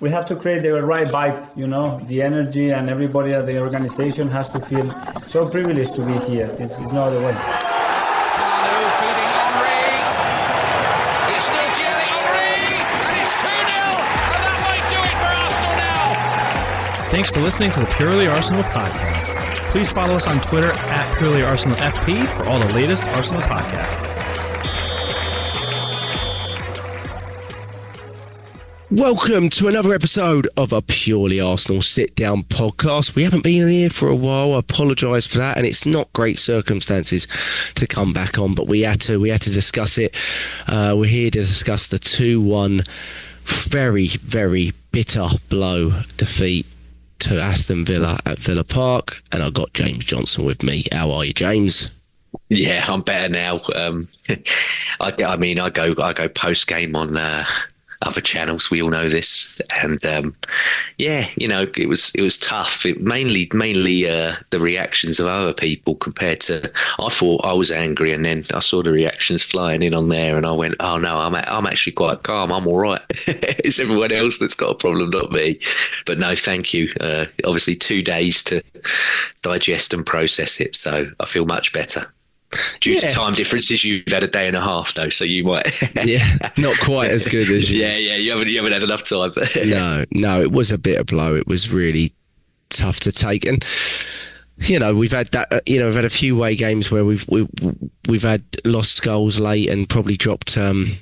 we have to create the right vibe, you know, the energy, and everybody at the organization has to feel so privileged to be here. It's no other way. Thanks for listening to the Purely Arsenal podcast. Please follow us on Twitter at Purely Arsenal FP for all the latest Arsenal podcasts. Welcome to another episode of a Purely Arsenal sit-down podcast. We haven't been here for a while. I apologise for that, and it's not great circumstances to come back on, but we had to discuss it. We're here to discuss the 2-1 very, very bitter blow defeat to Aston Villa at Villa Park, and I've got James Johnstone with me. How are you, James? Yeah, I'm better now. I go post game on other channels. We all know this, and it was tough. It mainly the reactions of other people compared to. I thought I was angry, and then I saw the reactions flying in on there, and I went, "Oh no, I'm actually quite calm. I'm all right." It's everyone else that's got a problem, not me. But no, thank you. Obviously, 2 days to digest and process it, so I feel much better. Due to time differences, you've had a day and a half though, so you might. Yeah, not quite as good as you. Yeah, you haven't had enough time. No, it was a bitter blow. It was really tough to take, and we've had that. We've had a few away games where we've had lost goals late and probably dropped 3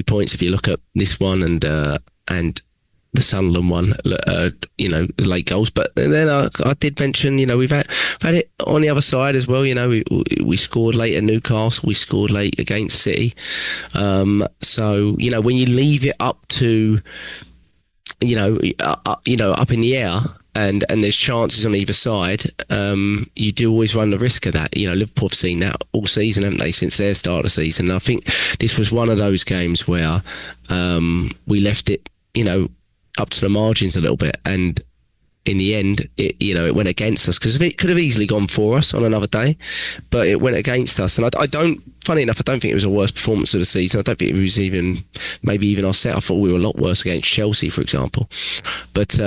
points if you look at this one and the Sunderland one, late goals. But then I did mention, we've had it on the other side as well. We scored late at Newcastle, we scored late against City. So when you leave it up to, up in the air, and there's chances on either side, you do always run the risk of that. Liverpool have seen that all season, haven't they, since their start of the season? And I think this was one of those games where we left it, up to the margins a little bit, and in the end it went against us, because it could have easily gone for us on another day, but it went against us. And funny enough, I don't think it was a worse performance of the season. I don't think it was even our set. I thought we were a lot worse against Chelsea, for example, but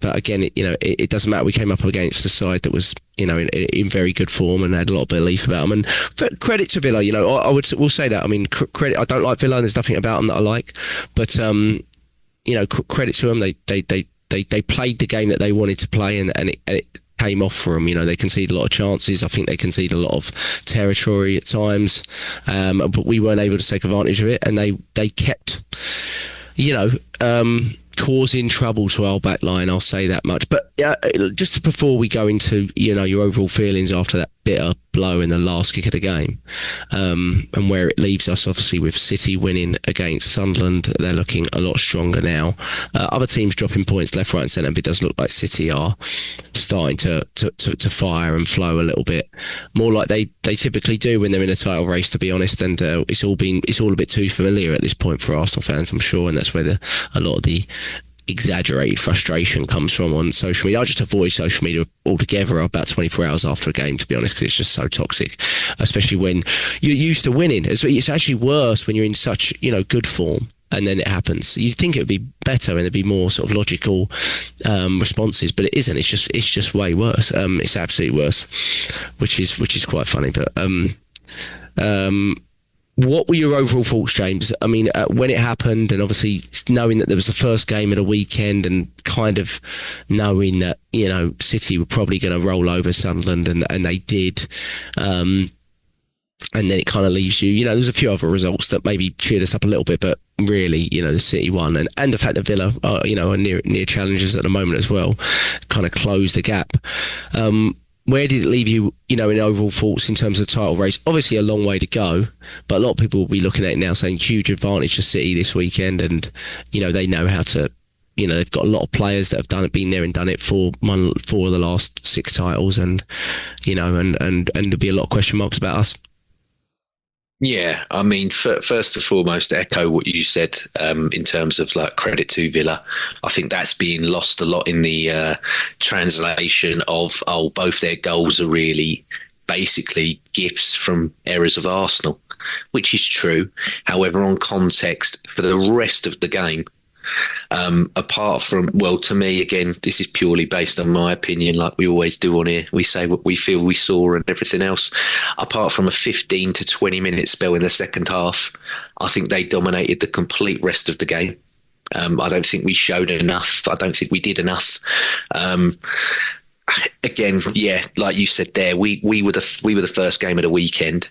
again, it doesn't matter. We came up against the side that was in very good form and had a lot of belief about them. And credit to Villa, we'll say that. I mean, credit. I don't like Villa, and there's nothing about them that I like, but credit to them. They played the game that they wanted to play, and it came off for them. They conceded a lot of chances. I think they conceded a lot of territory at times, but we weren't able to take advantage of it, and they kept, causing trouble to our back line. I'll say that much. But just before we go into your overall feelings after that bitter blow in the last kick of the game, and where it leaves us, obviously, with City winning against Sunderland, they're looking a lot stronger now. Other teams dropping points left, right and centre, but it does look like City are starting to fire and flow a little bit more like they typically do when they're in a title race, to be honest. And it's all a bit too familiar at this point for Arsenal fans, I'm sure, and that's where a lot of the exaggerated frustration comes from on social media. I just avoid social media altogether about 24 hours after a game, to be honest, because it's just so toxic, especially when you're used to winning. It's actually worse when you're in such good form and then it happens. You'd think it would be better and there'd be more sort of logical responses, but it isn't. It's just way worse. It's absolutely worse, which is quite funny. But what were your overall thoughts, James? I mean, when it happened, and obviously knowing that there was the first game of the weekend, and kind of knowing that City were probably going to roll over Sunderland, and they did, and then it kind of leaves you. There's a few other results that maybe cheered us up a little bit, but really, the City won, and the fact that Villa are near challengers at the moment as well, kind of closed the gap. Where did it leave you, in overall thoughts in terms of the title race? Obviously a long way to go, but a lot of people will be looking at it now saying huge advantage to City this weekend, and, they know how to, they've got a lot of players that have been there and done it for four of the last 6 titles, and, and there'll be a lot of question marks about us. Yeah, I mean, first and foremost, to echo what you said in terms of credit to Villa. I think that's being lost a lot in the translation of, both their goals are really basically gifts from errors of Arsenal, which is true. However, on context, for the rest of the game, Apart from, well, to me, again, this is purely based on my opinion, like we always do on here. We say what we feel we saw and everything else. Apart from a 15 to 20 minute spell in the second half, I think they dominated the complete rest of the game. I don't think we showed enough. I don't think we did enough. Again, yeah, like you said there, we were the first game of the weekend.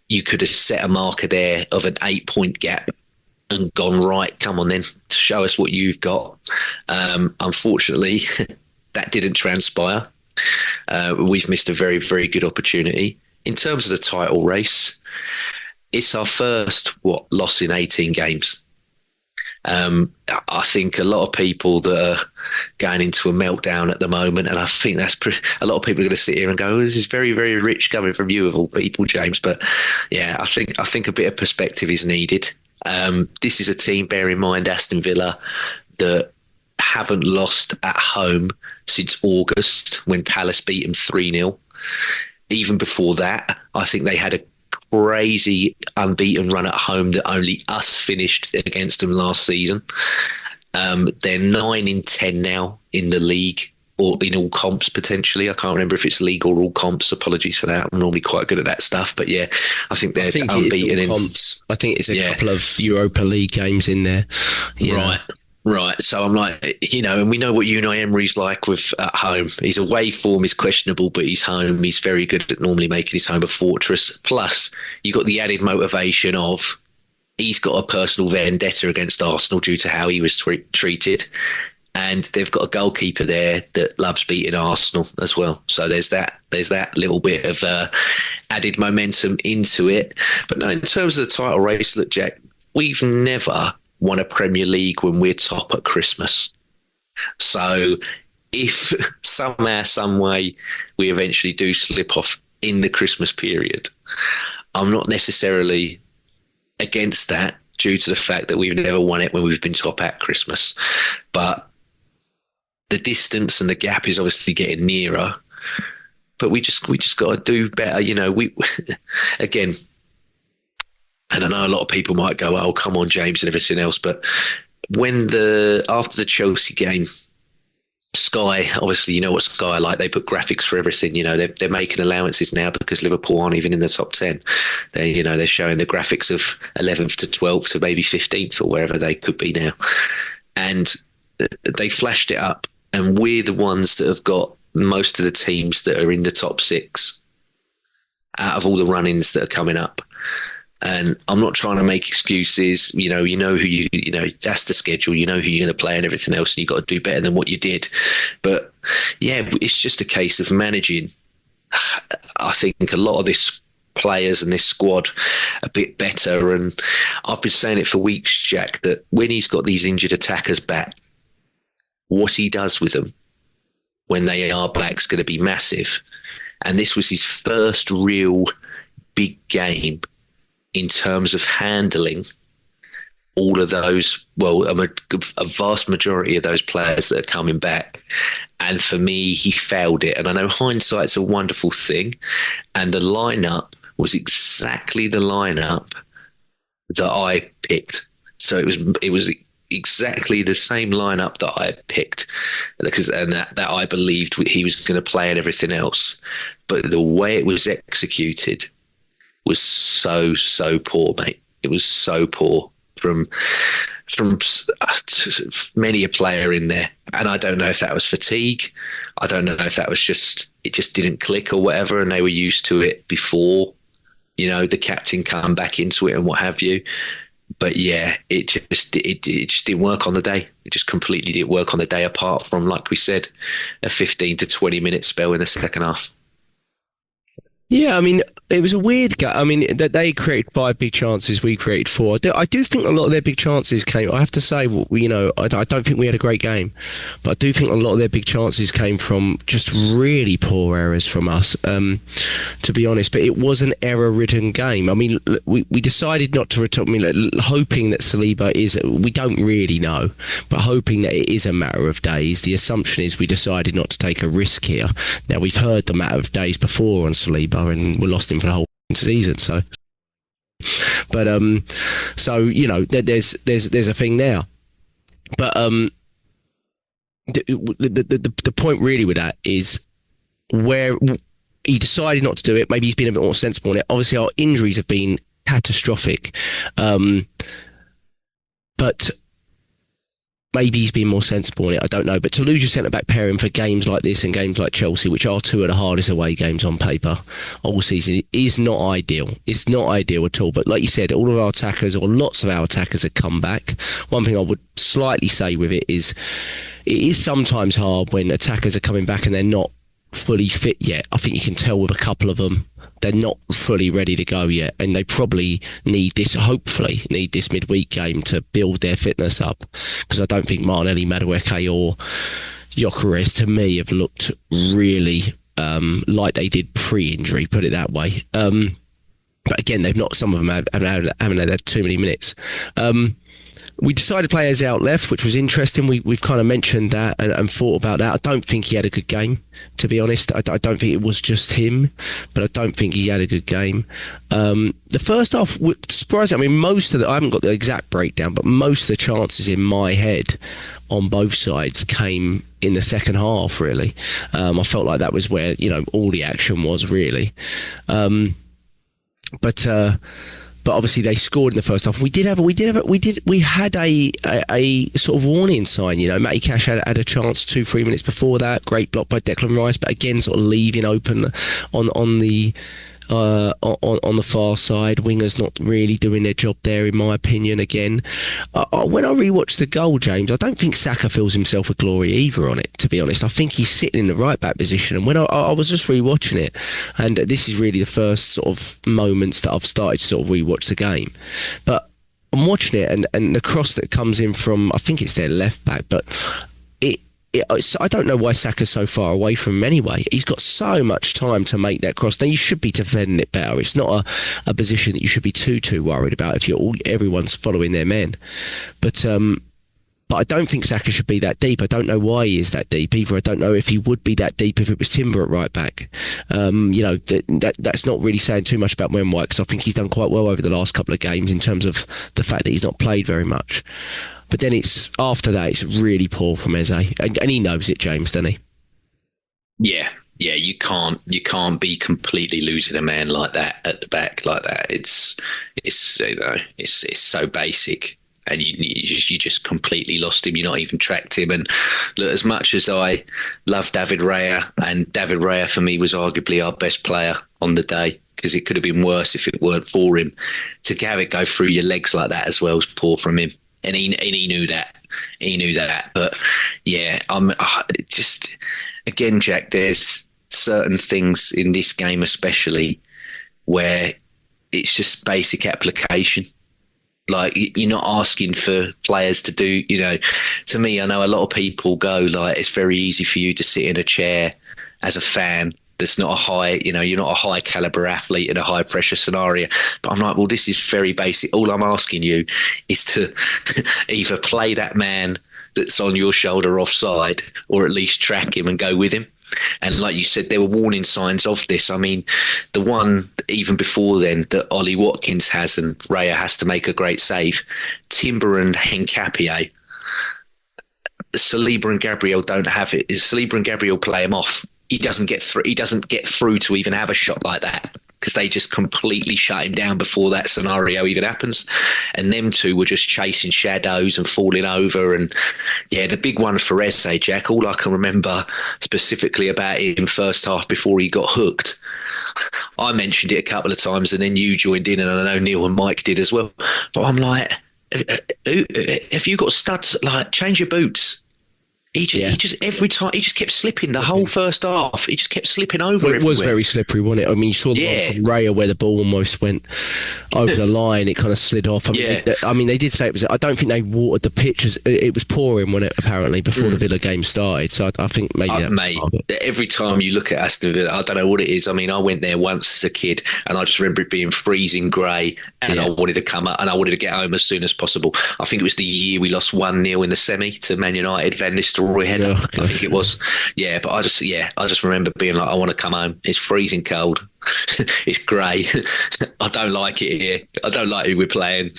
You could have set a marker there of an 8-point gap and gone, right, come on then, show us what you've got. Unfortunately, that didn't transpire. We've missed a very, very good opportunity. In terms of the title race, it's our first, loss in 18 games. I think a lot of people that are going into a meltdown at the moment, and I think that's a lot of people are going to sit here and go, oh, this is very, very rich coming from you of all people, James. But yeah, I think a bit of perspective is needed. This is a team, bear in mind, Aston Villa, that haven't lost at home since August when Palace beat them 3-0. Even before that, I think they had a crazy unbeaten run at home that only us finished against them last season. They're 9 in 10 now in the league, or in all comps potentially. I can't remember if it's league or all comps. Apologies for that. I'm normally quite good at that stuff, but yeah, I think they're unbeaten in comps. I think it's a couple of Europa League games in there. Right. So I'm like, and we know what Unai Emery's like with at home. His away form is questionable, but he's home. He's very good at normally making his home a fortress. Plus, you got the added motivation of he's got a personal vendetta against Arsenal due to how he was treated. And they've got a goalkeeper there that loves beating Arsenal as well. So there's that little bit of added momentum into it. But no, in terms of the title race, look, Jack, we've never won a Premier League when we're top at Christmas. So if somehow, some way, we eventually do slip off in the Christmas period, I'm not necessarily against that due to the fact that we've never won it when we've been top at Christmas. But the distance and the gap is obviously getting nearer. But we just got to do better. We again. And I know a lot of people might go, oh, come on, James, and everything else. But after the Chelsea game, Sky, obviously, you know what Sky are like. They put graphics for everything. They're making allowances now because Liverpool aren't even in the top 10. They're showing the graphics of 11th to 12th to maybe 15th or wherever they could be now. And they flashed it up. And we're the ones that have got most of the teams that are in the top 6 out of all the run-ins that are coming up. And I'm not trying to make excuses. You know who that's the schedule. You know who you're going to play and everything else, and you've got to do better than what you did. But yeah, it's just a case of managing. I think a lot of this players and this squad a bit better. And I've been saying it for weeks, Jack, that when he's got these injured attackers back, what he does with them when they are back is going to be massive. And this was his first real big game in terms of handling all of those, a vast majority of those players that are coming back. And for me, he failed it. And I know hindsight's a wonderful thing. And the lineup was exactly the lineup that I picked. So it was exactly the same lineup that I had picked, and that I believed he was going to play and everything else. But the way it was executed was so poor, mate. It was so poor from many a player in there. And I don't know if that was fatigue. I don't know if that was it just didn't click or whatever, and they were used to it before, the captain come back into it and what have you. But yeah, it just didn't work on the day. It just completely didn't work on the day, apart from, like we said, a 15 to 20 minute spell in the second half. Yeah, I mean, it was a weird game. I mean, that they created 5 big chances, we created 4. I do think a lot of their big chances came, I have to say, I don't think we had a great game, but I do think a lot of their big chances came from just really poor errors from us, to be honest. But it was an error-ridden game. I mean, we decided not to return, hoping that Saliba we don't really know, but hoping that it is a matter of days. The assumption is we decided not to take a risk here. Now, we've heard the matter of days before on Saliba, and we lost him for the whole season. So, but there's a thing there. But the point really with that is where he decided not to do it. Maybe he's been a bit more sensible on it. Obviously, our injuries have been catastrophic, but maybe he's been more sensible on it. I don't know. But to lose your centre-back pairing for games like this and games like Chelsea, which are two of the hardest away games on paper all season, is not ideal. It's not ideal at all. But like you said, all of our attackers, or lots of our attackers, have come back. One thing I would slightly say with it is sometimes hard when attackers are coming back and they're not fully fit yet. I think you can tell with a couple of them they're not fully ready to go yet, and they probably hopefully need this midweek game to build their fitness up, because I don't think Martinelli, Madueke or Gyökeres to me have looked really like they did pre-injury, put it that way. But again, some of them haven't had too many minutes. We decided to play as out left, which was interesting. We've kind of mentioned that and thought about that. I don't think he had a good game, to be honest. I don't think it was just him, but I don't think he had a good game. The first half, surprising. I mean, I haven't got the exact breakdown, but most of the chances in my head on both sides came in the second half, really. I felt like that was where, all the action was, really. But obviously they scored in the first half. We had a sort of warning sign. Matty Cash had a chance 2-3 minutes before that. Great block by Declan Rice, but again sort of leaving open on the far side. Wingers not really doing their job there, in my opinion. Again, when I rewatched the goal, James, I don't think Saka feels himself with glory either on it, to be honest. I think he's sitting in the right back position, and when I was just rewatching it, and this is really the first sort of moments that I've started to sort of rewatch the game, but I'm watching it, and the cross that comes in from, I think it's their left back, but I don't know why Saka's so far away from him anyway. He's got so much time to make that cross. Now, you should be defending it better. It's not a position that you should be too worried about if everyone's following their men. But I don't think Saka should be that deep. I don't know why he is that deep either. I don't know if he would be that deep if it was Timber at right back. That's not really saying too much about Wayne White, because I think he's done quite well over the last couple of games in terms of the fact that he's not played very much. But then after that, it's really poor from Eze, and he knows it, James, doesn't he? Yeah, you can't be completely losing a man like that at the back like that. It's so basic, and you just completely lost him. You're not even tracked him. And look, as much as I love David Raya, and David Raya for me was arguably our best player on the day, because it could have been worse if it weren't for him. To have it go through your legs like that as well is poor from him. And he knew that. He knew that. But yeah, just again, Jack, there's certain things in this game especially where it's just basic application. Like, you're not asking for players to do, to me, I know a lot of people go like, it's very easy for you to sit in a chair as a fan that's not a high, you're not a high caliber athlete in a high pressure scenario. But I'm like, well, this is very basic. All I'm asking you is to either play that man that's on your shoulder offside, or at least track him and go with him. And like you said, there were warning signs of this. I mean, the one even before then that Ollie Watkins has and Raya has to make a great save, Timber and Hincapié, Saliba and Gabriel don't have it. Saliba and Gabriel play him off. He doesn't get through. He doesn't get through to even have a shot like that, because they just completely shut him down before that scenario even happens. And them two were just chasing shadows and falling over. And yeah, the big one for Eze, Jack, all I can remember specifically about him first half before he got hooked, I mentioned it a couple of times, and then you joined in, and I know Neil and Mike did as well. But I'm like, if you got studs, like, change your boots. He just every time he just kept slipping the whole first half. He just kept slipping over. Well, it was very slippery, wasn't it? I mean, you saw the one from Raya where the ball almost went over the line. It kind of slid off. I mean, they did say it was. I don't think they watered the pitch. It was pouring when it apparently before the Villa game started. So I think maybe mate, every time you look at Aston Villa, I don't know what it is. I mean, I went there once as a kid, and I just remember it being freezing grey, and I wanted to come up and I wanted to get home as soon as possible. I think it was the year we lost 1-0 in the semi to Man United. Van Nistelrooy destroy header. Oh, I think it was. Yeah, but I just remember being like, I want to come home. It's freezing cold. It's grey. I don't like it here. I don't like who we're playing.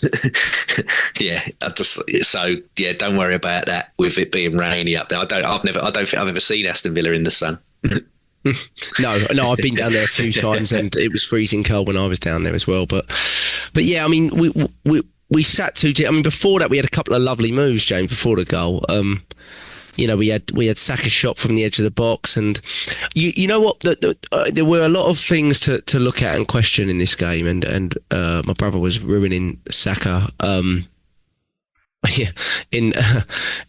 Don't worry about that with it being rainy up there. I don't think I've ever seen Aston Villa in the sun. No, I've been down there a few times, and it was freezing cold when I was down there as well. But yeah, I mean, we sat too. I mean, before that, we had a couple of lovely moves, James. Before the goal, we had Saka's shot from the edge of the box, and you know what? There were a lot of things to look at and question in this game, and my brother was ruining Saka. Yeah,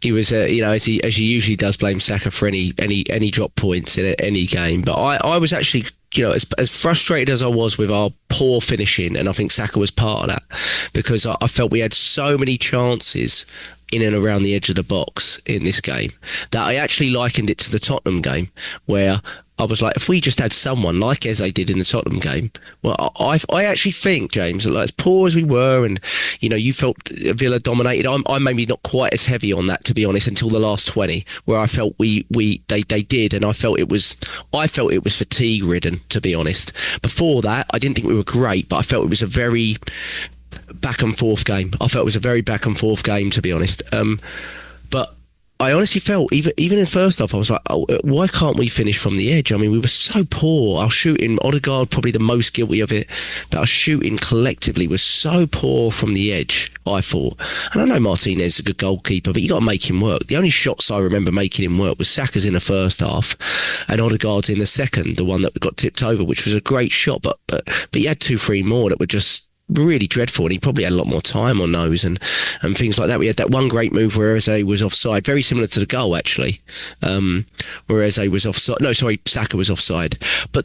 he was, as he usually does, blame Saka for any drop points in any game. But I was actually, as frustrated as I was with our poor finishing, and I think Saka was part of that, because I felt we had so many chances in and around the edge of the box in this game that I actually likened it to the Tottenham game, where I was like, if we just had someone like Eze did in the Tottenham game, well, I actually think, James, like, as poor as we were, and you felt Villa dominated. I'm maybe not quite as heavy on that, to be honest, until the last 20, where I felt they did, and I felt it was fatigue ridden, to be honest. Before that, I didn't think we were great, but I felt it was a very back and forth game. To be honest. But I honestly felt, even in first half, I was like, oh, why can't we finish from the edge? I mean, we were so poor. Our shooting, Odegaard probably the most guilty of it, but our shooting collectively was so poor from the edge, I thought. And I know Martinez is a good goalkeeper, but you got to make him work. The only shots I remember making him work was Saka's in the first half and Odegaard's in the second, the one that got tipped over, which was a great shot, but he had 2-3 more that were just really dreadful, and he probably had a lot more time on those and things like that. We had that one great move where Eze was offside, very similar to the goal actually, where Eze was offside. No, sorry, Saka was offside. But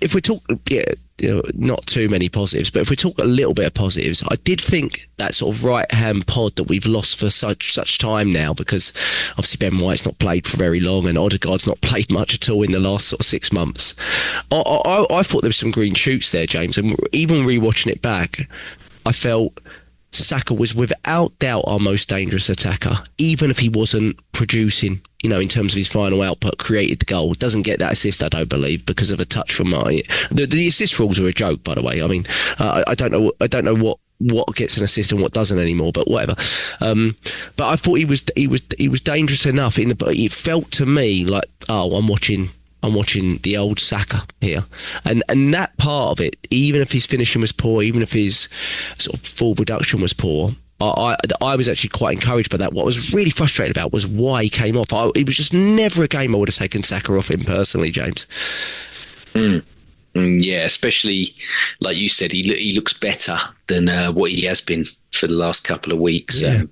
if we talk, not too many positives, but if we talk a little bit of positives, I did think that sort of right-hand pod that we've lost for such time now, because obviously Ben White's not played for very long and Odegaard's not played much at all in the last sort of 6 months. I thought there was some green shoots there, James, and even rewatching it back, I felt Saka was without doubt our most dangerous attacker, even if he wasn't producing, in terms of his final output, created the goal. Doesn't get that assist, I don't believe, because of a touch from Martin. The assist rules are a joke, by the way. I mean, I don't know what gets an assist and what doesn't anymore, but whatever. But I thought he was dangerous enough. It felt to me like, oh, I'm watching the old Saka here, and that part of it, even if his finishing was poor, even if his sort of full production was poor, I was actually quite encouraged by that. What I was really frustrated about was why he came off. It was just never a game I would have taken Saka off in personally, James. Yeah, especially like you said, he looks better than what he has been for the last couple of weeks. Yeah.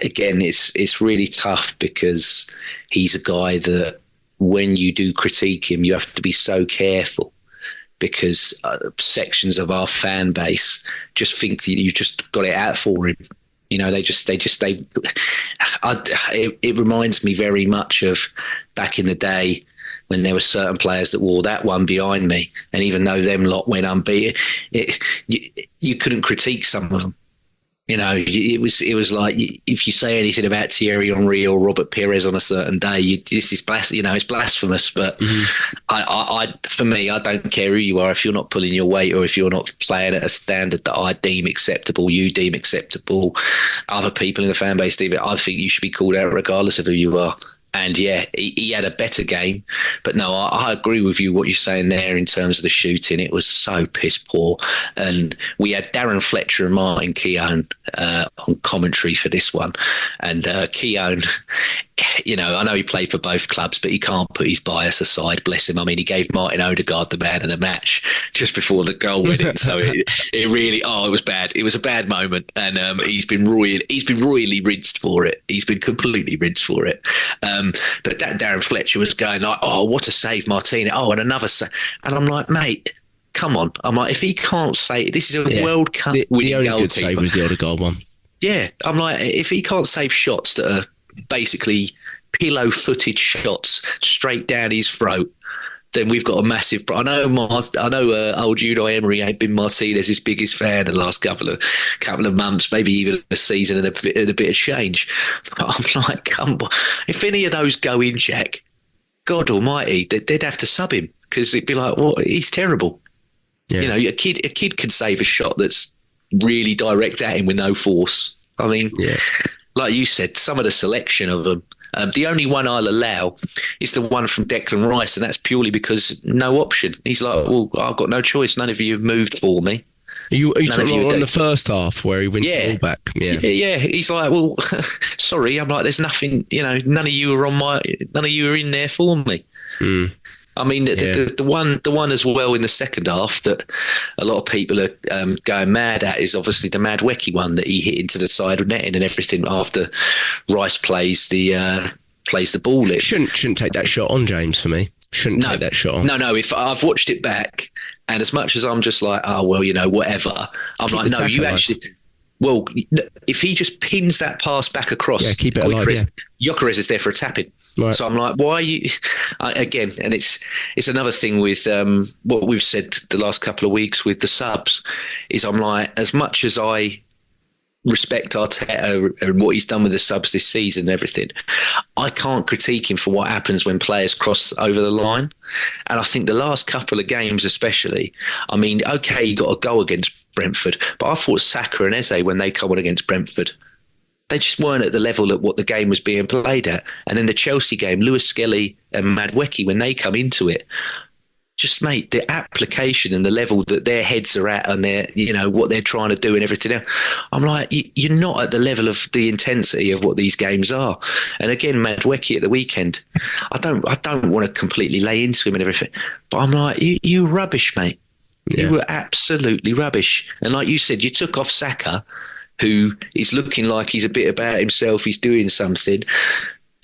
Again, it's really tough because he's a guy that when you do critique him, you have to be so careful, because sections of our fan base just think that you just got it out for him. It reminds me very much of back in the day when there were certain players that wore that one behind me, and even though them lot went unbeaten, you couldn't critique some of them. It was like, if you say anything about Thierry Henry or Robert Pires on a certain day, this is it's blasphemous. But for me, I don't care who you are. If you're not pulling your weight, or if you're not playing at a standard that I deem acceptable, you deem acceptable, other people in the fan base deem it, I think you should be called out regardless of who you are. And yeah, he had a better game. But no, I agree with you what you're saying there in terms of the shooting. It was so piss poor. And we had Darren Fletcher and Martin Keown on commentary for this one. And Keown, I know he played for both clubs, but he can't put his bias aside, bless him. I mean, he gave Martin Odegaard the man of the match just before the goal went in. So it really, it was bad. It was a bad moment. And he's been royally rinsed for it. He's been completely rinsed for it. But that Darren Fletcher was going like, oh, what a save, Martina. Oh, and another save. And I'm like, mate, come on. I'm like, if he can't save, this is a World Cup winning goalkeeper. The only good save was the Odegaard one. Yeah. I'm like, if he can't save shots that are basically pillow-footed shots straight down his throat, then we've got a massive. I know old Unai Emery ain't been Martinez's biggest fan the last couple of months, maybe even a season and a bit of change. But I'm like, come on, if any of those go in, Jack, God Almighty, they'd have to sub him because it'd be like, well, he's terrible. Yeah. You know, a kid can save a shot that's really direct at him with no force. I mean, like you said, some of the selection of them. The only one I'll allow is the one from Declan Rice, and that's purely because no option. He's like, well, I've got no choice. None of you have moved for me. Are you talking about in the first half where he went fullback? Yeah. He's like, well, sorry. I'm like, there's nothing. You know, none of you are in there for me. Mm. I mean, the one as well in the second half that a lot of people are going mad at is obviously the Madwecki one that he hit into the side of netting and everything after Rice plays the ball in. Shouldn't take that shot on, James, for me. Shouldn't take that shot on. No, if I've watched it back, and as much as I'm just like, oh, well, you know, whatever, I'm like, no, you actually... Well, if he just pins that pass back across, keep it alive. Gyökeres is there for a tapping. Right. So I'm like, why are you again? And it's another thing with what we've said the last couple of weeks with the subs. Is I'm like, as much as I respect Arteta and what he's done with the subs this season and everything, I can't critique him for what happens when players cross over the line. And I think the last couple of games, especially, I mean, okay, he got a goal against Brentford, but I thought Saka and Eze, when they come on against Brentford, they just weren't at the level at what the game was being played at. And then the Chelsea game, Lewis Skelly and Madwecki, when they come into it, just, mate, the application and the level that their heads are at and their, you know, what they're trying to do and everything else. I'm like, you're not at the level of the intensity of what these games are. And again, Madwecki at the weekend, I don't want to completely lay into him and everything, but I'm like, you rubbish, mate. Yeah. You were absolutely rubbish. And like you said, you took off Saka, who is looking like he's a bit about himself, he's doing something,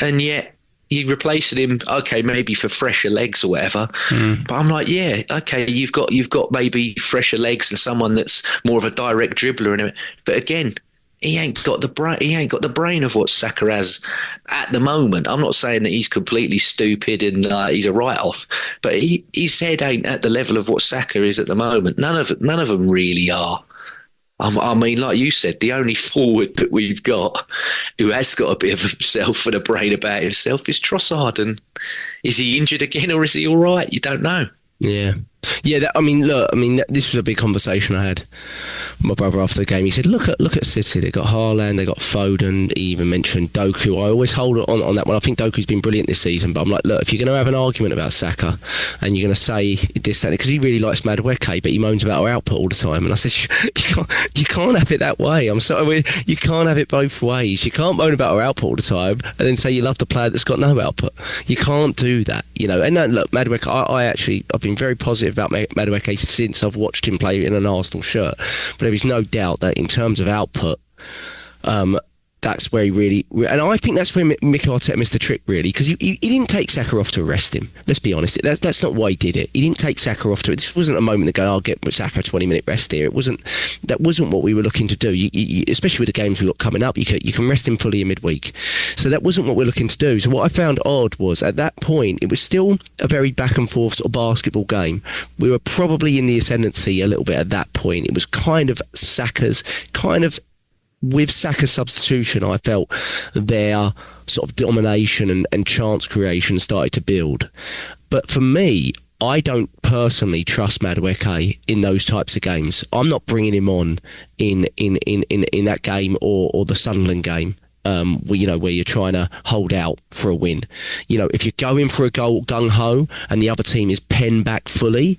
and yet you replacing him, okay, maybe for fresher legs or whatever. But I'm like, yeah, okay, you've got maybe fresher legs and someone that's more of a direct dribbler and everything. But again, he ain't got the brain. He ain't got the brain of what Saka has at the moment. I'm not saying that he's completely stupid and he's a write-off, but his head ain't at the level of what Saka is at the moment. None of them really are. I mean, like you said, the only forward that we've got who has got a bit of himself and a brain about himself is Trossard. And is he injured again or is he all right? You don't know. Yeah. This was a big conversation I had with my brother after the game. He said, look at City. They got Haaland, they got Foden. He even mentioned Doku. I always hold on that one. I think Doku's been brilliant this season, but I'm like, look, if you're going to have an argument about Saka and you're going to say this, that, because he really likes Madueke, but he moans about our output all the time. And I said, you can't have it that way. I'm sorry, you can't have it both ways. You can't moan about our output all the time and then say you love the player that's got no output. You can't do that, you know. And look, Madueke, I've been very positive about Madueke since I've watched him play in an Arsenal shirt, but there is no doubt that in terms of output, that's where he really, and I think that's where Mikel Arteta missed the trick, really, because he didn't take Saka off to arrest him. Let's be honest, that's not why he did it. He didn't take Saka off to it. This wasn't a moment to go, I'll get Saka a 20-minute rest here. That wasn't what we were looking to do. You, especially with the games we've got coming up, you can rest him fully in midweek. So that wasn't what we're looking to do. So what I found odd was at that point, it was still a very back and forth sort of basketball game. We were probably in the ascendancy a little bit at that point. It was kind of Saka's, with Saka's substitution, I felt their sort of domination and chance creation started to build. But for me, I don't personally trust Madueke in those types of games. I'm not bringing him on in that game or the Sunderland game. Where you're trying to hold out for a win. You know, if you're going for a goal gung-ho and the other team is penned back fully,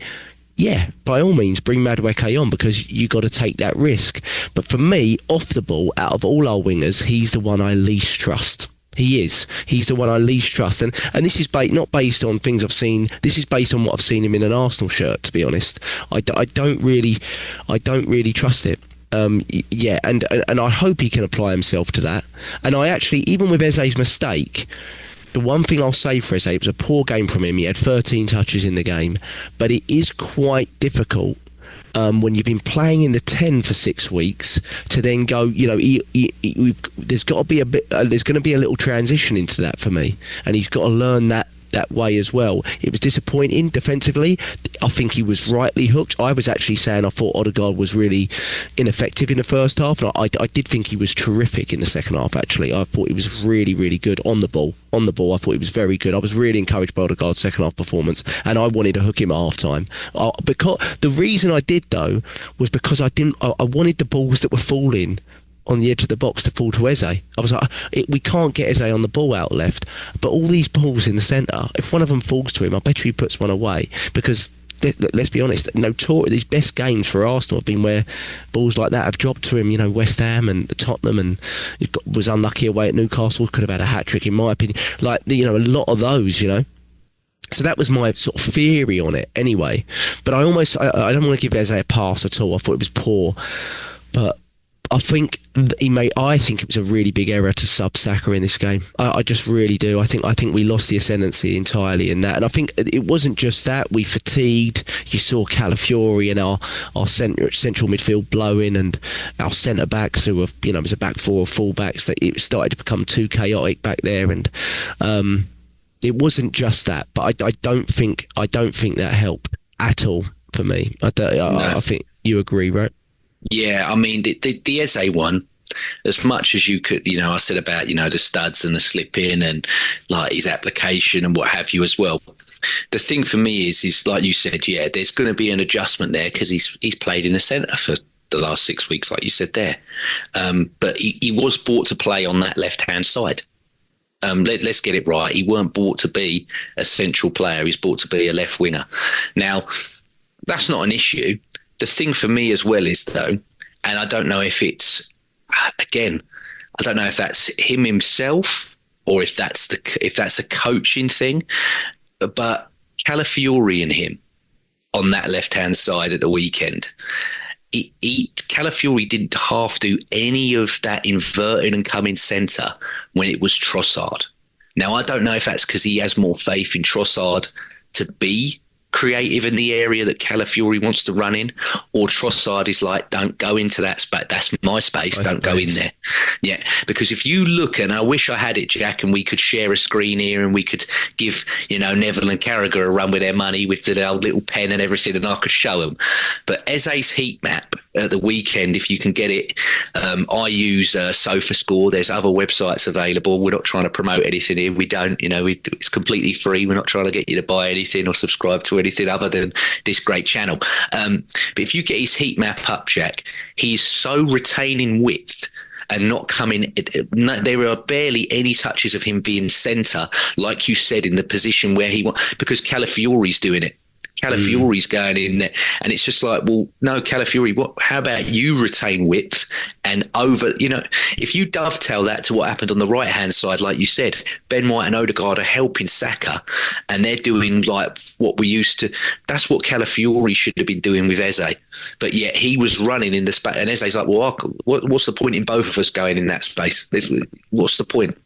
yeah, by all means, bring Madueke on because you got to take that risk. But for me, off the ball, out of all our wingers, he's the one I least trust. He is. He's the one I least trust. And this is not based on things I've seen. This is based on what I've seen him in an Arsenal shirt, to be honest. I don't really trust it. And I hope he can apply himself to that. And I actually, even with Eze's mistake, the one thing I'll say for Eze, it was a poor game from him. He had 13 touches in the game, but it is quite difficult when you've been playing in the 10 for 6 weeks to then go, there's got to be a bit, there's going to be a little transition into that for me, and he's got to learn that that way as well. It was disappointing defensively. I think he was rightly hooked. I was actually saying I thought Odegaard was really ineffective in the first half, and I did think he was terrific in the second half. Actually, I thought he was really, really good on the ball. I thought he was very good. I was really encouraged by Odegaard's second half performance, and I wanted to hook him at half time. Because the reason I did though was because I wanted the balls that were falling on the edge of the box to fall to Eze. I was like, we can't get Eze on the ball out left, but all these balls in the centre, if one of them falls to him, I bet he puts one away, because let's be honest, these best games for Arsenal have been where balls like that have dropped to him. West Ham and Tottenham, and he was unlucky away at Newcastle, could have had a hat-trick in my opinion. A lot of those, So that was my sort of theory on it anyway. But I don't want to give Eze a pass at all. I thought it was poor. But I think it was a really big error to sub Saka in this game. I just really do. I think we lost the ascendancy entirely in that, and I think it wasn't just that. We fatigued. You saw Calafiori and our central midfield blowing, and our centre backs who were it was a back four of full backs, that it started to become too chaotic back there, and it wasn't just that. But I don't think that helped at all for me. I think you agree, right? Yeah, I mean, the Eze one, as much as you could, I said about, the studs and the slip in and like his application and what have you as well. The thing for me is like you said, yeah, there's going to be an adjustment there because he's played in the centre for the last 6 weeks, like you said there. But he was brought to play on that left-hand side. Let's get it right. He weren't brought to be a central player. He's brought to be a left winger. Now, that's not an issue. The thing for me as well is, though, and I don't know if it's, again, I don't know if that's him himself or if that's a coaching thing, but Calafiori and him on that left-hand side at the weekend, Calafiori didn't half do any of that inverting and coming centre when it was Trossard. Now, I don't know if that's because he has more faith in Trossard to be creative in the area that Calafiori wants to run in, or Trossard is like, don't go into that space. That's my space. Don't go in there. Yeah, because if you look, and I wish I had it, Jack, and we could share a screen here and we could give, Neville and Carragher a run with their money with the old little pen and everything, and I could show them. But Eze's heat map at the weekend, if you can get it, I use SofaScore. There's other websites available. We're not trying to promote anything here. We don't, it's completely free. We're not trying to get you to buy anything or subscribe to anything other than this great channel. But if you get his heat map up, Jack, he's so retaining width and not coming. There are barely any touches of him being centre, like you said, in the position where he wants, because Calafiori's doing it. Calafiori's going in there, and it's just like, well, no, Calafiori, how about you retain width and over, if you dovetail that to what happened on the right-hand side, like you said, Ben White and Odegaard are helping Saka, and they're doing like what we used to, that's what Calafiori should have been doing with Eze. But yet he was running in the space, and Eze's like, well, what's the point in both of us going in that space? What's the point?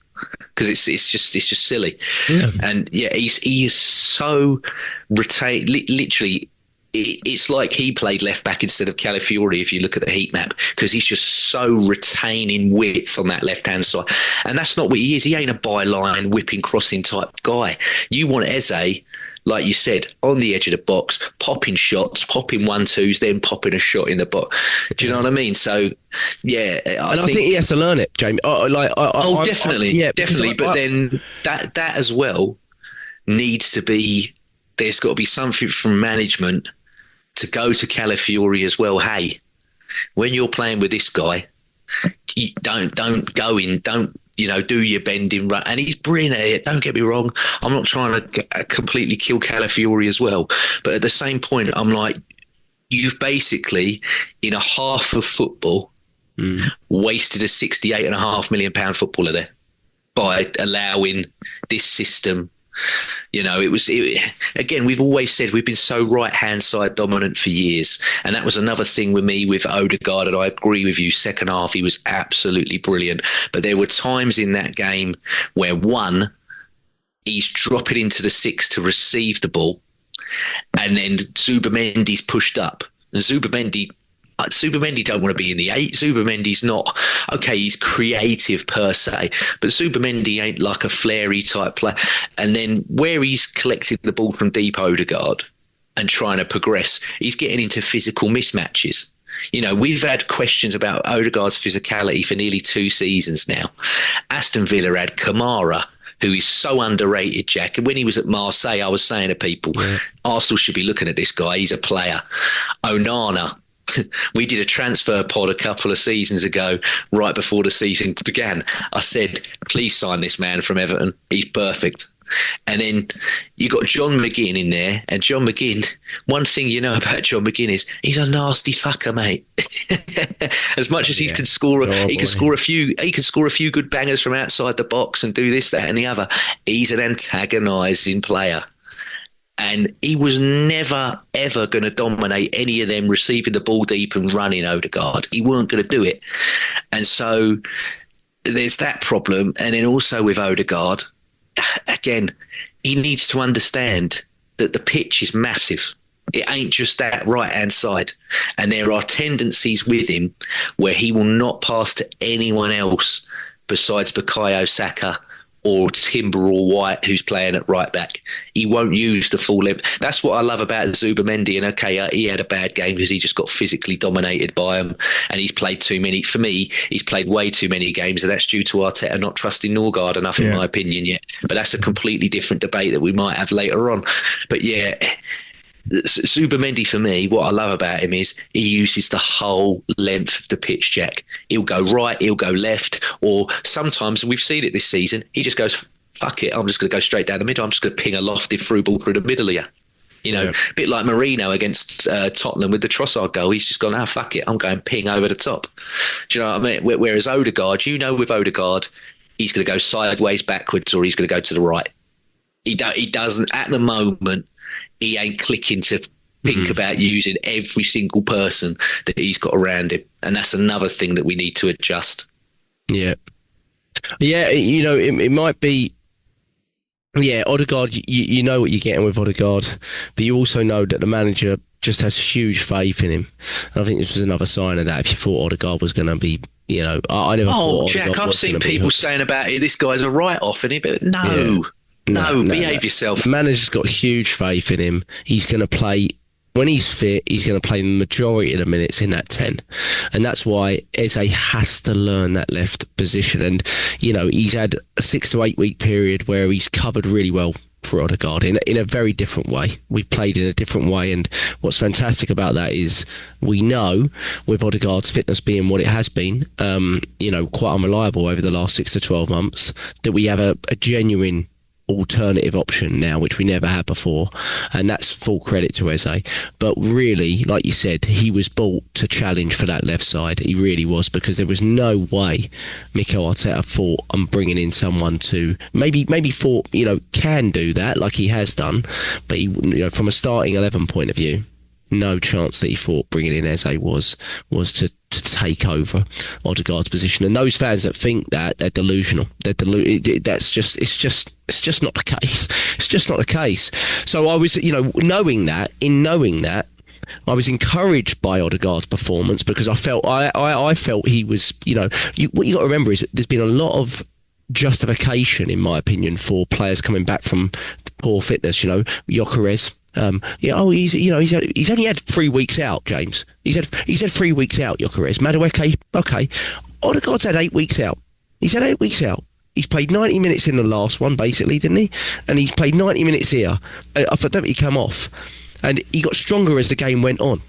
Because it's just silly. Yeah. And yeah, he is so retained. Literally, it's like he played left back instead of Calafiori if you look at the heat map, because he's just so retaining width on that left hand side, and that's not what he is. He ain't a byline whipping crossing type guy. You want Eze, like you said, on the edge of the box, popping shots, popping 1-2s, then popping a shot in the box. Do you know what I mean? So, yeah. I think he has to learn it, Jamie. Definitely. Definitely. But then that as well needs to be, there's got to be something from management to go to Calafiori as well. Hey, when you're playing with this guy, you don't go in, don't, do your bending run. And he's brilliant at it, don't get me wrong. I'm not trying to completely kill Calafiori as well. But at the same point, I'm like, you've basically, in a half of football, wasted a £68.5 million footballer there by allowing this system. Again, we've always said we've been so right-hand side dominant for years. And that was another thing with me with Odegaard. And I agree with you, second half, he was absolutely brilliant. But there were times in that game where, one, he's dropping into the six to receive the ball. And then Zubamendi's pushed up. And Zubamendi Zubimendi don't want to be in the 8. Zubimendi's not, okay, he's creative per se, but Zubimendi ain't like a flary type player. And then where he's collected the ball from deep, Odegaard, and trying to progress, he's getting into physical mismatches. You know, we've had questions about Odegaard's physicality for nearly 2 seasons now. Aston Villa had Kamara, who is so underrated, Jack. And when he was at Marseille, I was saying to people, Arsenal should be looking at this guy. He's a player. Onana. We did a transfer pod a couple of seasons ago, right before the season began. I said, please sign this man from Everton. He's perfect. And then you got John McGinn in there, and John McGinn, one thing you know about John McGinn is he's a nasty fucker, mate. As much as he can score, he can score a few good bangers from outside the box and do this, that, and the other. He's an antagonising player. And he was never, ever going to dominate any of them receiving the ball deep and running, Odegaard. He weren't going to do it. And so there's that problem. And then also with Odegaard, again, he needs to understand that the pitch is massive. It ain't just that right-hand side. And there are tendencies with him where he will not pass to anyone else besides Bukayo Saka or Timber or White, who's playing at right back. He won't use the full length. That's what I love about Zubimendi. And okay, he had a bad game because he just got physically dominated by him, and he's played too many. For me, he's played way too many games, and that's due to Arteta not trusting Norgard enough, in my opinion, yet. But that's a completely different debate that we might have later on. But yeah, Zubimendi, for me, what I love about him is he uses the whole length of the pitch, Jack. He'll go right, he'll go left, or sometimes, and we've seen it this season, he just goes, fuck it, I'm just going to go straight down the middle. I'm just going to ping a lofted through ball through the middle here. You know, a bit like Marino against Tottenham with the Trossard goal. He's just gone, fuck it, I'm going ping over the top. Do you know what I mean? Whereas Odegaard, with Odegaard, he's going to go sideways, backwards, or he's going to go to the right. He doesn't, at the moment, he ain't clicking to think about using every single person that he's got around him. And that's another thing that we need to adjust. Yeah. Yeah, you know, it might be... Yeah, Odegaard, you know what you're getting with Odegaard, but you also know that the manager just has huge faith in him. And I think this was another sign of that. If you thought Odegaard was going to be... You know, I never thought Jack, Odegaard I've seen people saying about it, this guy's a write-off, and but no. No, behave yourself. The manager's got huge faith in him. He's going to play, when he's fit, he's going to play the majority of the minutes in that 10. And that's why Eze has to learn that left position. And, you know, he's had a 6 to 8 week period where he's covered really well for Odegaard in a very different way. We've played in a different way. And what's fantastic about that is we know, with Odegaard's fitness being what it has been, you know, quite unreliable over the last 6 to 12 months, that we have a genuine alternative option now, which we never had before, and that's full credit to Eze. But really, like you said, he was bought to challenge for that left side. He really was, because there was no way Mikel Arteta thought I'm bringing in someone to maybe thought, you know, can do that like he has done, but he, you know, from a starting 11 point of view, no chance that he thought bringing in Eze was to take over Odegaard's position. And those fans that think that, they're delusional. It's just not the case. It's just not the case. So I was, you know, knowing that, I was encouraged by Odegaard's performance, because I felt he was, you know, what you got to remember is there's been a lot of justification, in my opinion, for players coming back from poor fitness. You know, Gyökeres. He's only had 3 weeks out, James. He's had 3 weeks out, Gyökeres. Madueke, okay. Odegaard's had 8 weeks out. He's had 8 weeks out. He's played 90 minutes in the last one, basically, didn't he? And he's played 90 minutes here. I don't think he come off. And he got stronger as the game went on.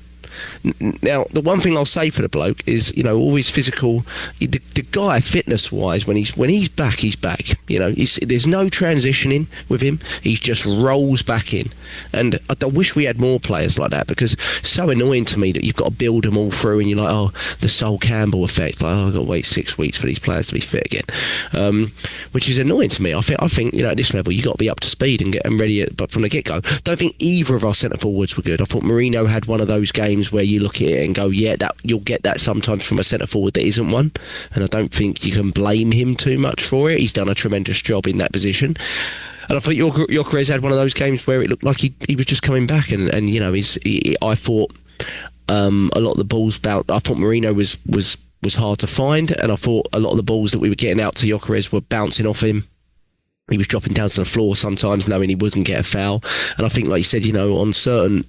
Now, the one thing I'll say for the bloke is, you know, always physical. The guy, fitness-wise, when he's back, he's back. You know, there's no transitioning with him. He just rolls back in. And I wish we had more players like that, because it's so annoying to me that you've got to build them all through, and you're like, oh, the Sol Campbell effect. Like, I've got to wait 6 weeks for these players to be fit again, which is annoying to me. I think, you know, at this level, you've got to be up to speed and get them ready but from the get-go. Don't think either of our centre-forwards were good. I thought Marino had one of those games where you look at it and go, yeah, that you'll get that sometimes from a centre-forward that isn't one. And I don't think you can blame him too much for it. He's done a tremendous job in that position. And I thought Gyökeres had one of those games where it looked like he was just coming back. And you know, I thought a lot of the balls bounced. I thought Merino was hard to find, and I thought a lot of the balls that we were getting out to Gyökeres were bouncing off him. He was dropping down to the floor sometimes, knowing he wouldn't get a foul. And I think, like you said, on certain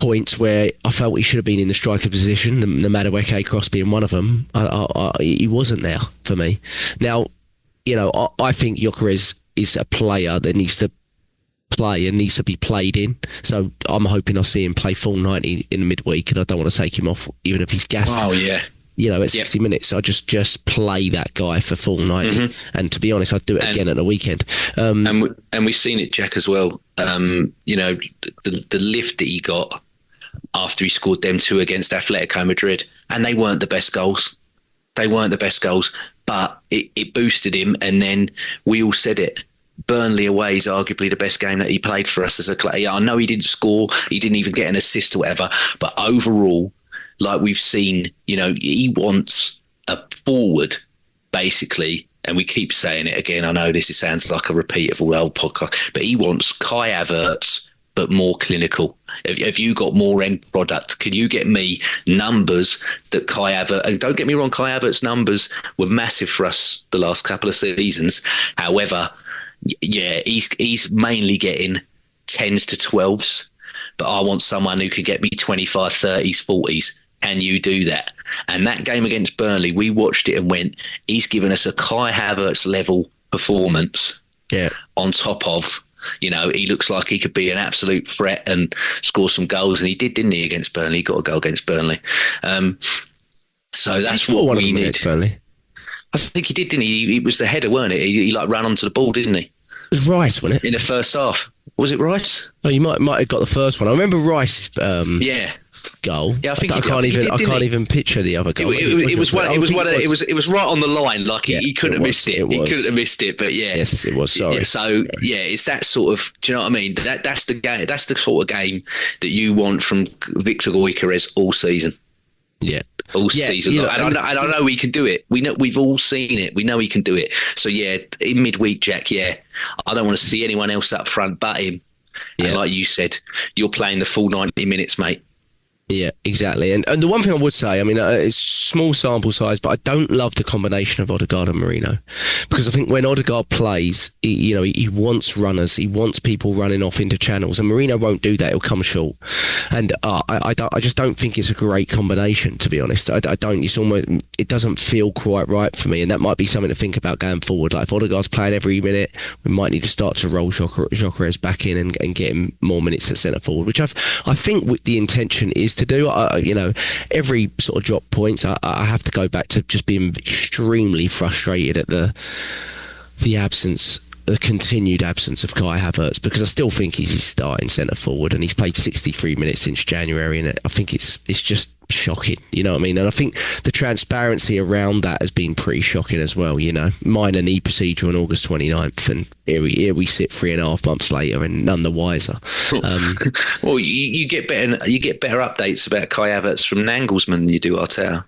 points where I felt he should have been in the striker position, no matter where Cross being one of them, he wasn't there for me. Now, I think Gyökeres is a player that needs to play and needs to be played in. So I'm hoping I'll see him play full 90 in the midweek, and I don't want to take him off, even if he's gassed. Oh, yeah. At 60 minutes, I just play that guy for full 90. And to be honest, I'd do it again at the weekend. And we've seen it, Jack, as well. The lift that he got after he scored them 2 against Atletico Madrid, and they weren't the best goals. But it boosted him, and then we all said it. Burnley away is arguably the best game that he played for us as a club. I know he didn't score, he didn't even get an assist or whatever, but overall, like we've seen, he wants a forward, basically, and we keep saying it again. I know this sounds like a repeat of all the old podcast, but he wants Kai Havertz, but more clinical. Have you got more end product? Can you get me numbers that Kai Havertz, and don't get me wrong, Kai Havertz's numbers were massive for us the last couple of seasons. However, yeah, he's mainly getting 10s to 12s, but I want someone who can get me 25, 30s, 40s. Can you do that? And that game against Burnley, we watched it and went, he's given us a Kai Havertz level performance. Yeah. On top of, he looks like he could be an absolute threat and score some goals. And he did, didn't he, against Burnley? He got a goal against Burnley. So that's what we need. Burnley. I think he did, didn't he? It was the header, weren't it? He ran onto the ball, didn't he? It was Rice, wasn't it? In the first half. Was it Rice? Oh, you might have got the first one. I remember Rice's goal. Yeah, I think I can't even picture the other goal. It was right on the line. Like he couldn't have missed it. He couldn't have missed it. But yeah, yes, it was. Sorry. So yeah, it's that sort of. Do you know what I mean? That's the game. That's the sort of game that you want from Victor Gyökeres all season. Yeah. All season. And I know he can do it. We've all seen it. We know he can do it. So yeah, in midweek, Jack, I don't want to see anyone else up front but him. Yeah. And like you said, you're playing the full 90 minutes, mate. Yeah, exactly. And the one thing I would say, I mean, it's small sample size, but I don't love the combination of Odegaard and Merino, because I think when Odegaard plays, he wants runners, he wants people running off into channels, and Merino won't do that. He'll come short, and I just don't think it's a great combination, to be honest. I don't. It doesn't feel quite right for me, and that might be something to think about going forward. Like if Odegaard's playing every minute, we might need to start to roll Gyökeres back in and get him more minutes at centre forward, which I think the intention is to do. Every sort of drop points, I have to go back to just being extremely frustrated at the continued absence of Kai Havertz, because I still think he's his starting centre forward, and he's played 63 minutes since January, and I think it's just shocking, you know what I mean? And I think the transparency around that has been pretty shocking as well. Minor knee procedure on August 29th, and here we sit 3.5 months later and none the wiser. Well, you get better updates about Kai Havertz from Nagelsmann than you do Arteta.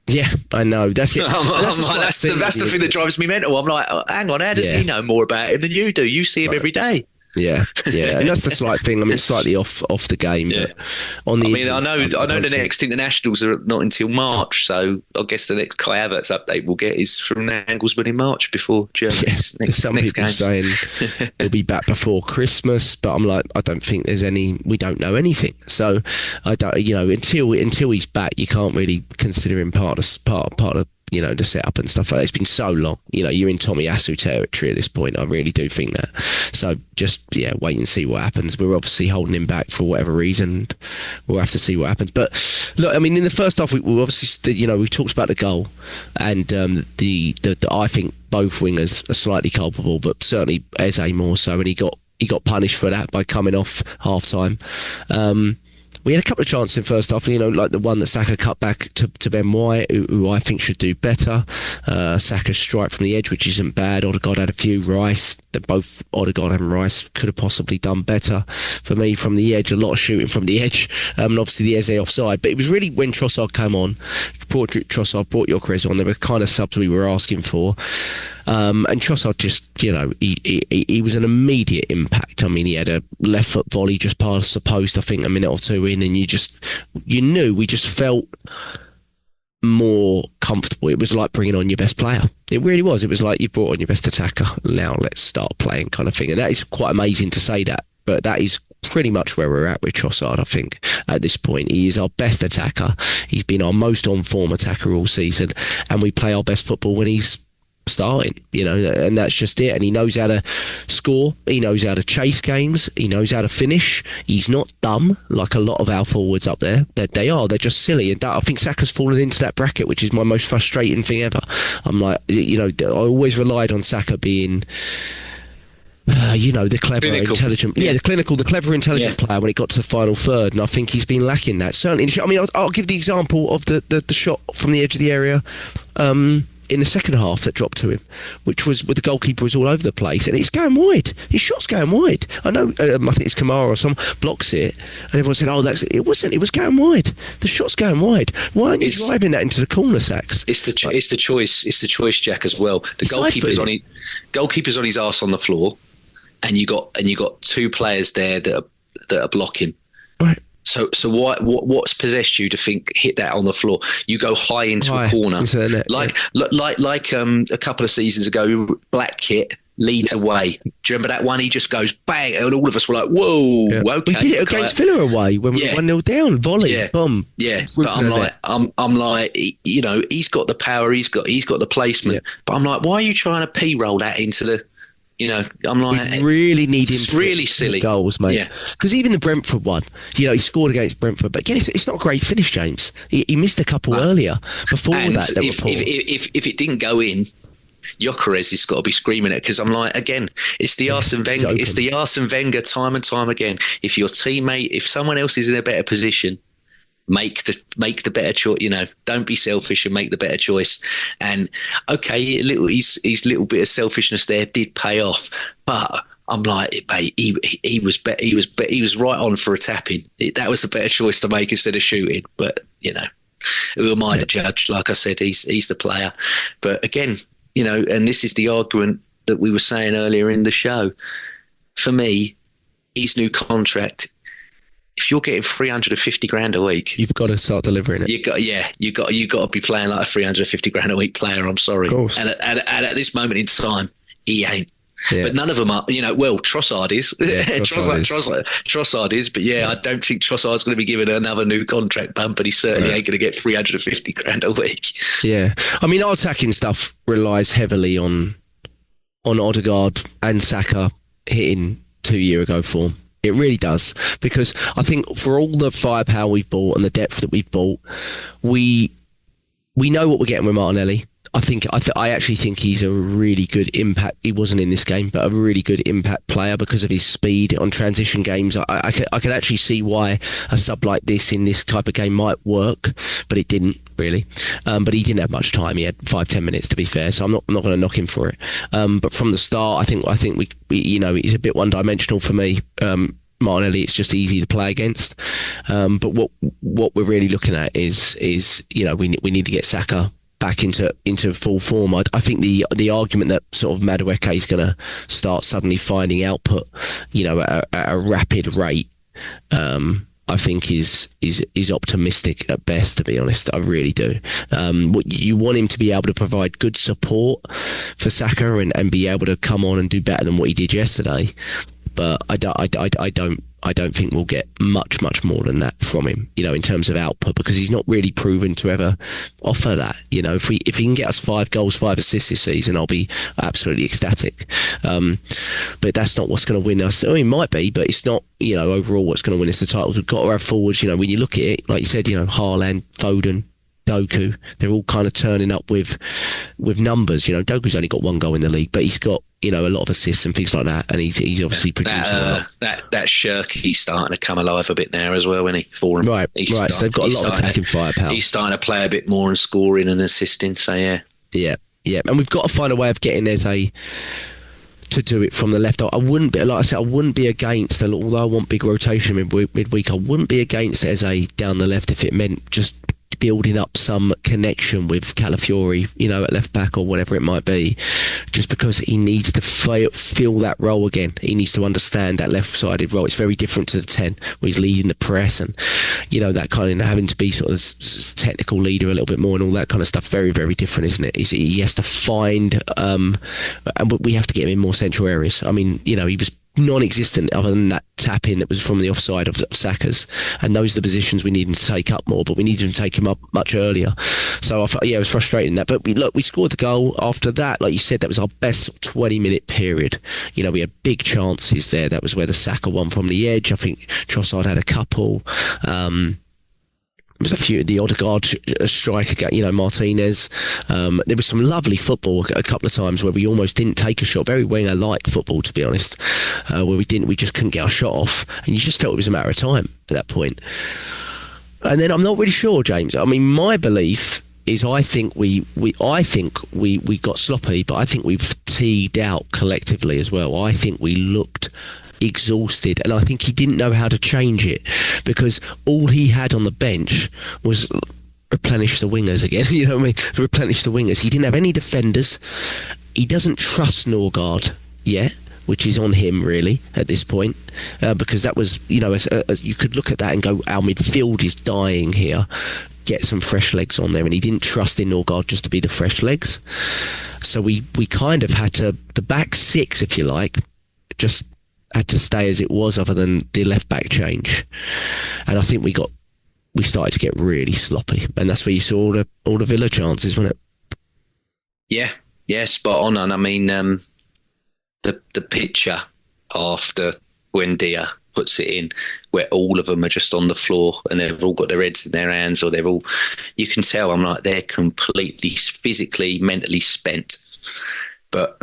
Yeah, I know. That's it. That's the thing that drives me mental. I'm like, hang on, how does he know more about him than you do? You see him every day. Yeah, and that's the slight thing. I mean, slightly off the game. Yeah. But I know the next internationals are not until March, so I guess the next Kai Havertz update we'll get is from Nagelsmann in March before Germany's next people game. Saying he'll be back before Christmas, but I'm like, I don't think there's any. We don't know anything, so I don't. Until he's back, you can't really consider him part of. The setup and stuff like that. It's been so long. You're in Tomiyasu territory at this point. I really do think that. So just, wait and see what happens. We're obviously holding him back for whatever reason. We'll have to see what happens. But look, I mean, in the first half, we obviously, we talked about the goal, and the I think both wingers are slightly culpable, but certainly Eze more so, and he got punished for that by coming off half time. We had a couple of chances in first half, like the one that Saka cut back to Ben White, who I think should do better. Saka's strike from the edge, which isn't bad. Odegaard had a few. Rice, both Odegaard and Rice could have possibly done better. For me, from the edge, a lot of shooting from the edge, and obviously the Eze offside. But it was really when Trossard came on, brought Gyökeres on, there were kind of subs we were asking for. And Trossard just, he was an immediate impact. I mean, he had a left foot volley just past the post, I think a minute or two in, and we just felt more comfortable. It was like bringing on your best player. It really was. It was like you brought on your best attacker. Now let's start playing, kind of thing. And that is quite amazing to say that, but that is pretty much where we're at with Trossard, I think, at this point. He is our best attacker. He's been our most on-form attacker all season, and we play our best football when he's starting, and that's just it. And he knows how to score, he knows how to chase games, he knows how to finish. He's not dumb like a lot of our forwards up there. They're just silly, and I think Saka's fallen into that bracket, which is my most frustrating thing ever. I'm like, I always relied on Saka being the clever, clinical. Intelligent, the clever, intelligent player when it got to the final third, and I think he's been lacking that. Certainly, I mean, I'll give the example of the shot from the edge of the area in the second half that dropped to him, which was where the goalkeeper was all over the place, and it's going wide. His shot's going wide. I know, I think it's Kamara or some blocks it, and everyone said, "Oh, it wasn't. It was going wide. The shot's going wide. Why aren't you driving that into the corner, Sacks?" It's the choice. It's the choice, Jack, as well. The goalkeeper's on his arse on the floor, and you got two players there that are blocking. Right. So what's possessed you to think hit that on the floor? You go high into a corner, like a couple of seasons ago, Black Kit leads away. Do you remember that one? He just goes bang, and all of us were like, "Whoa, okay." We did it against Villa away when we were 1-0 down, volley, boom. Yeah, but I'm like, he's got the power, he's got the placement, but I'm like, why are you trying to p-roll that into the? I'm like, we really need him. It's really silly goals, mate. Because even the Brentford one, he scored against Brentford, but again, it's not a great finish, James. He missed a couple earlier before that. If it didn't go in, Gyökeres has got to be screaming it, because I'm like, again, it's the Arsene Wenger. It's the Arsene Wenger time and time again. If your teammate, if someone else is in a better position, make the better choice. Don't be selfish and make the better choice. And okay, his little bit of selfishness there did pay off, but I'm like, mate, he was right on for a tapping. That was the better choice to make instead of shooting. But who am I to judge? Like I said, he's the player. But again, and this is the argument that we were saying earlier in the show. For me, his new contract, if you're getting 350 grand a week, you've got to start delivering it. You got to be playing like a 350 grand a week player. I'm sorry. Of course. And at this moment in time, he ain't. Yeah. But none of them are. Trossard is. Yeah, Trossard is. But I don't think Trossard's going to be given another new contract bump, but he certainly ain't going to get 350 grand a week. Yeah, I mean, our attacking stuff relies heavily on Odegaard and Saka hitting 2 year ago form. It really does, because I think for all the firepower we've bought and the depth that we've bought, we know what we're getting with Martinelli. I actually think he's a really good impact. He wasn't in this game, but a really good impact player because of his speed on transition games. I can actually see why a sub like this in this type of game might work, but it didn't really. But he didn't have much time. He had 5-10 minutes, to be fair. So I'm not going to knock him for it. But from the start, I think we he's a bit one dimensional for me. Martinelli, it's just easy to play against. But what we're really looking at is we need to get Saka back into full form. I think the argument that sort of Madueke is going to start suddenly finding output, at a rapid rate, I think is optimistic at best, to be honest. I really do. You want him to be able to provide good support for Saka and be able to come on and do better than what he did yesterday. But I don't think we'll get much more than that from him, in terms of output, because he's not really proven to ever offer that. If he can get us 5 goals, 5 assists this season, I'll be absolutely ecstatic. But that's not what's going to win us. I mean, it might be, but it's not, overall what's going to win us the titles. We've got to have forwards, when you look at it, like you said, Haaland, Foden, Doku, they're all kind of turning up with numbers. Doku's only got 1 goal in the league, but he's got a lot of assists and things like that, and he's obviously producing a lot. That Shirk, he's starting to come alive a bit now as well, isn't he? For him, right. So they've got a lot of attacking firepower. He's starting to play a bit more and scoring and assisting. So yeah, and we've got to find a way of getting Eze to do it from the left. I wouldn't be, like I said, I wouldn't be against, although I want big rotation midweek, I wouldn't be against Eze down the left if it meant just building up some connection with Calafiori, you know, at left back or whatever it might be, just because he needs to feel that role again. He needs to understand that left-sided role. It's very different to the 10, where he's leading the press and, you know, that kind of having to be sort of technical leader a little bit more and all that kind of stuff. Very, very different, isn't it? He has to find, and we have to get him in more central areas. I mean, you know, he was non-existent other than that tap in that was from the offside of Saka's, and those are the positions we need him to take up more, but we needed him to take him up much earlier. So I thought, it was frustrating that, but we scored the goal. After that, like you said, that was our best 20-minute period. You know, we had big chances there. That was where the Saka one from the edge. I think Trossard had a couple. There was a few, the Odegaard striker, you know, Martinez. There was some lovely football a couple of times where we almost didn't take a shot. Very Wenger-like football, to be honest, where we just couldn't get our shot off, and you just felt it was a matter of time at that point. And then I'm not really sure, James. I mean, my belief is I think we got sloppy, but I think we fatigued out collectively as well. I think we looked exhausted, and I think he didn't know how to change it, because all he had on the bench was replenish the wingers again. You know what I mean? Replenish the wingers. He didn't have any defenders. He doesn't trust Norgard yet, which is on him really at this point, because that was, you know, as you could look at that and go, our midfield is dying here. Get some fresh legs on there, and he didn't trust in Norgard just to be the fresh legs. So we kind of had to, the back six, if you like, just had to stay as it was, other than the left back change. And I think we started to get really sloppy, and that's where you saw all the Villa chances, wasn't it? Yeah, spot on. And I mean, the picture after Buendia puts it in, where all of them are just on the floor and they've all got their heads in their hands, or you can tell, I'm like, they're completely physically, mentally spent. But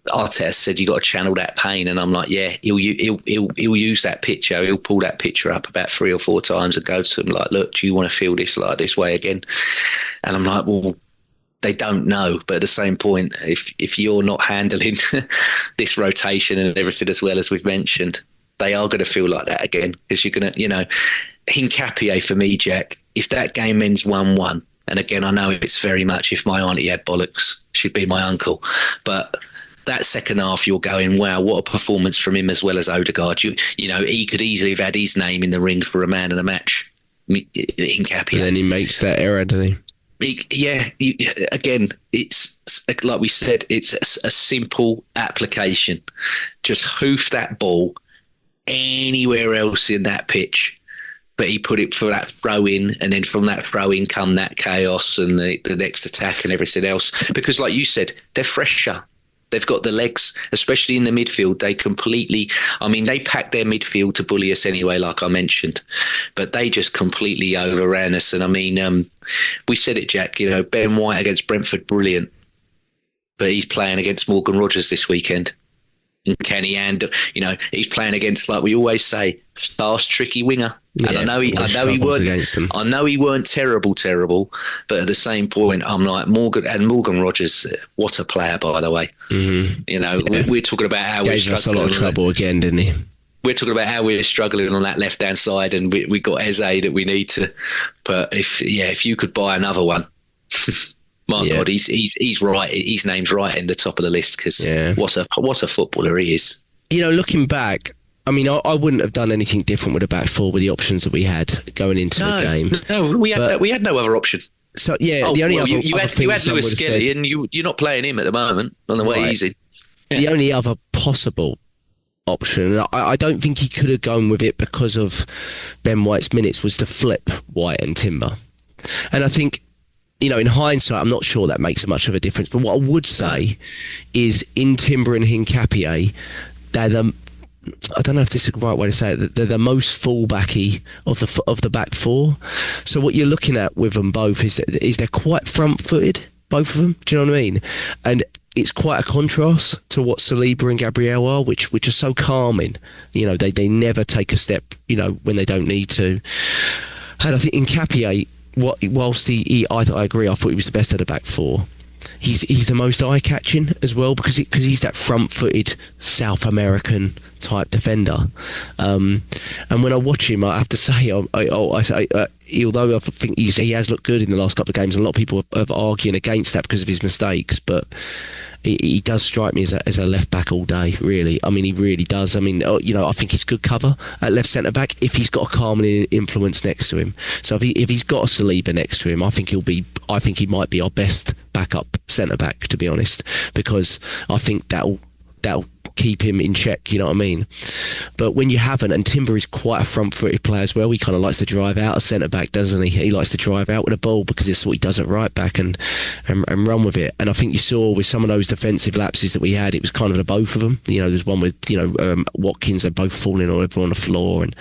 Arteta said you got to channel that pain, and I'm like, yeah, he'll use that picture. He'll pull that picture up about 3 or 4 times and go to them like, look, do you want to feel this like this way again? And I'm like, well, they don't know, but at the same point, if you're not handling this rotation and everything as well as we've mentioned, they are going to feel like that again, because you're going to, you know, Hincapié for me, Jack, if that game ends 1-1, and again, I know it's very much if my auntie had bollocks, she'd be my uncle, but that second half, you're going, wow, what a performance from him as well as Odegaard. You know, he could easily have had his name in the ring for a man of the match. Hincapié. And then he makes that error, doesn't he? Again, it's like we said, it's a simple application. Just hoof that ball anywhere else in that pitch, but he put it for that throw in, and then from that throw in come that chaos and the next attack and everything else. Because, like you said, they're fresher. They've got the legs, especially in the midfield. They packed their midfield to bully us anyway, like I mentioned. But they just completely overran us. And I mean, we said it, Jack, you know, Ben White against Brentford, brilliant. But he's playing against Morgan Rogers this weekend. And can he handle, you know, he's playing against, like we always say, fast, tricky winger. Yeah, and I know he weren't terrible, but at the same point, I'm like, Morgan Rogers, what a player, by the way. Mm-hmm. You know, we're talking about how we're struggling. Gave us a lot of trouble again, didn't he? We're talking about how we're struggling on that left-hand side, and we got Eze that we need to. But if you could buy another one, my God, he's right. His name's right in the top of the list, because what a footballer he is. You know, looking back, I mean, I wouldn't have done anything different with the back four with the options that we had going into the game. No, we had no other option. So the only other you had Lewis Skelly, and you're not playing him at the moment on the way easy. Yeah. The only other possible option, and I don't think he could have gone with it because of Ben White's minutes, was to flip White and Timber. And I think, you know, in hindsight, I'm not sure that makes much of a difference. But what I would say is, in Timber and Hincapié, I don't know if this is the right way to say it, they're the most fullbacky of the back four. So what you're looking at with them both is they're quite front-footed, both of them. Do you know what I mean? And it's quite a contrast to what Saliba and Gabriel are, which are so calming. You know, they never take a step, you know, when they don't need to. And I think Hincapié, whilst I agree, I thought he was the best of the back four. he's the most eye-catching as well because he's that front-footed South American type defender. And when I watch him, I have to say, although I think he has looked good in the last couple of games, and a lot of people are arguing against that because of his mistakes, but he does strike me as a left back all day, really. I mean, he really does. I mean, I think he's good cover at left centre back if he's got a calming influence next to him. So if he's got a Saliba next to him, I think he might be our best backup centre back, to be honest, because I think that'll keep him in check, you know what I mean? But when you haven't, and Timber is quite a front-footed player as well, he kind of likes to drive out a centre-back, doesn't he? He likes to drive out with a ball because it's what he does at right-back and run with it. And I think you saw with some of those defensive lapses that we had, it was kind of the both of them. There's one with, Watkins, they're both falling over on the floor and,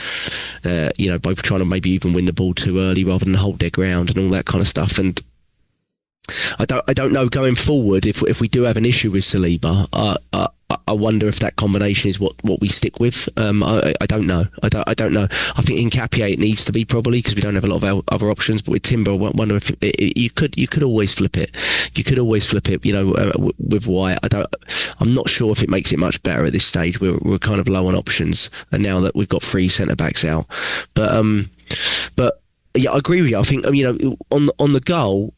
both trying to maybe even win the ball too early rather than hold their ground and all that kind of stuff. And I don't know going forward if we do have an issue with Saliba. I wonder if that combination is what we stick with. I don't know. I don't know. I think in Nketiah it needs to be probably because we don't have a lot of other options. But with Timber, I wonder if you could always flip it. You could always flip it. With White, I'm not sure if it makes it much better at this stage. We're kind of low on options, and now that we've got 3 centre backs out, but yeah, I agree with you. I think on the goal.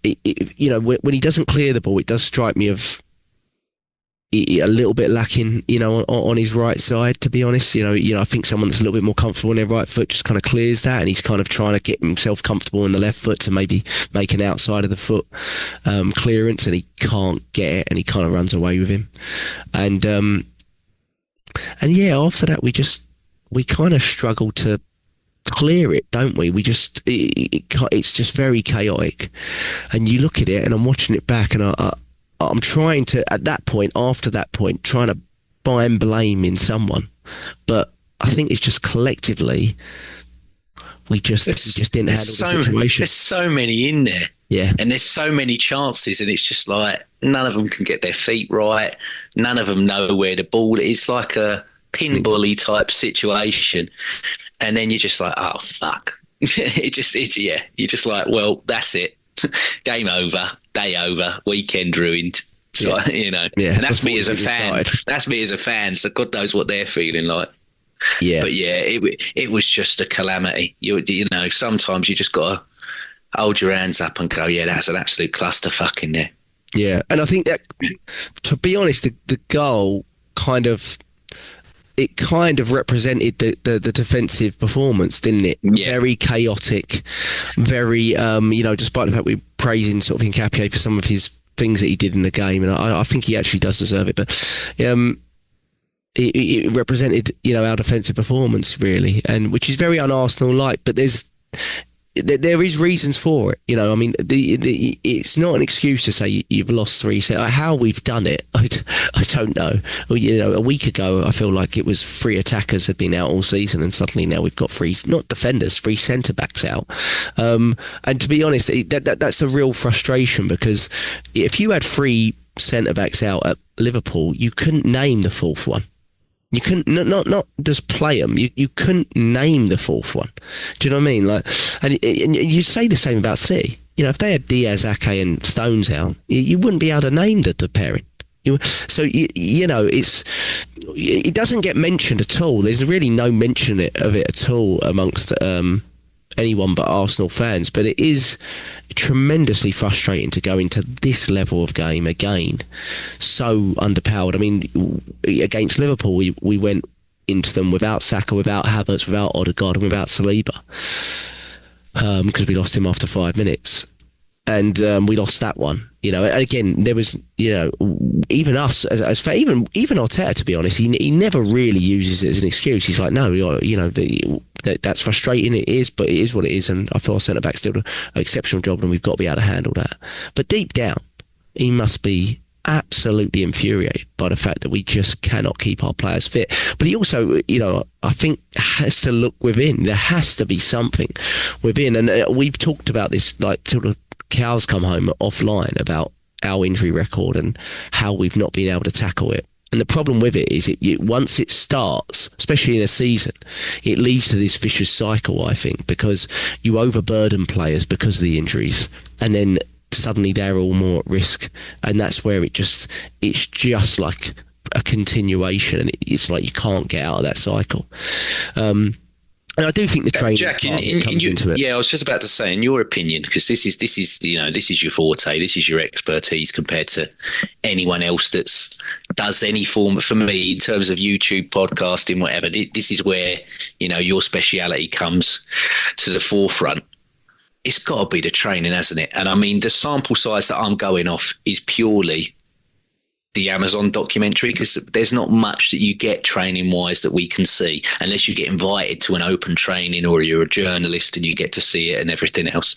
When he doesn't clear the ball, it does strike me of a little bit lacking, on his right side, to be honest. I think someone that's a little bit more comfortable on their right foot just kind of clears that, and he's kind of trying to get himself comfortable on the left foot to maybe make an outside of the foot clearance, and he can't get it, and he kind of runs away with him. And yeah, after that, we kind of struggle to clear it, don't we? It's just very chaotic, and you look at it, and I'm watching it back, and I'm trying to, at that point, after that point, trying to find blame in someone, but I think it's just collectively we just didn't handle the situation. There's so many in there, yeah, and there's so many chances, and it's just like none of them can get their feet right, none of them know where the ball is. It's like a pinball-y type situation. And then you're just like, oh, fuck. You're just like, well, that's it. Game over, day over, weekend ruined. So, yeah. And that's me as a fan. That's me as a fan. So God knows what they're feeling like. Yeah. But yeah, it was just a calamity. Sometimes you just got to hold your hands up and go, yeah, that's an absolute clusterfuck in there. Yeah. And I think that, to be honest, the goal kind of represented the defensive performance, didn't it? Yeah. Very chaotic, very despite the fact we're praising sort of Nketiah for some of his things that he did in the game, and I think he actually does deserve it, but it represented our defensive performance really, and which is very un-Arsenal like, but there is reasons for it. I mean, it's not an excuse to say you've lost 3 sets. How we've done it, I don't know. A week ago, I feel like it was 3 attackers had been out all season, and suddenly now we've got 3, not defenders, 3 centre backs out. And to be honest, that's the real frustration, because if you had 3 centre backs out at Liverpool, you couldn't name the 4th one. You couldn't not just play them. You couldn't name the 4th one. Do you know what I mean? Like, and you say the same about City. If they had Diaz, Ake, and Stones out, you wouldn't be able to name the pairing. So it doesn't get mentioned at all. There's really no mention of it at all amongst anyone but Arsenal fans. But it is tremendously frustrating to go into this level of game again, so underpowered. I mean, against Liverpool, we went into them without Saka, without Havertz, without Odegaard, and without Saliba, because we lost him after 5 minutes. And we lost that one, And again, there was, even us as fair, even Arteta, to be honest, he never really uses it as an excuse. He's like, no, that's frustrating. It is, but it is what it is. And I feel our centre back still did an exceptional job, and we've got to be able to handle that. But deep down, he must be absolutely infuriated by the fact that we just cannot keep our players fit. But he also, I think has to look within. There has to be something within, and we've talked about this like sort of cows come home offline about our injury record and how we've not been able to tackle it. And the problem with it is once it starts, especially in a season, it leads to this vicious cycle, I think, because you overburden players because of the injuries, and then suddenly they're all more at risk, and that's where it's just like a continuation, and it's like you can't get out of that cycle. And I do think the training Jack, comes into it. Yeah, I was just about to say, in your opinion, because this is your forte, this is your expertise compared to anyone else that's does any form. For me, in terms of YouTube, podcasting, whatever, this is where your speciality comes to the forefront. It's got to be the training, hasn't it? And I mean, the sample size that I'm going off is purely the Amazon documentary, because there's not much that you get training wise that we can see unless you get invited to an open training or you're a journalist and you get to see it and everything else.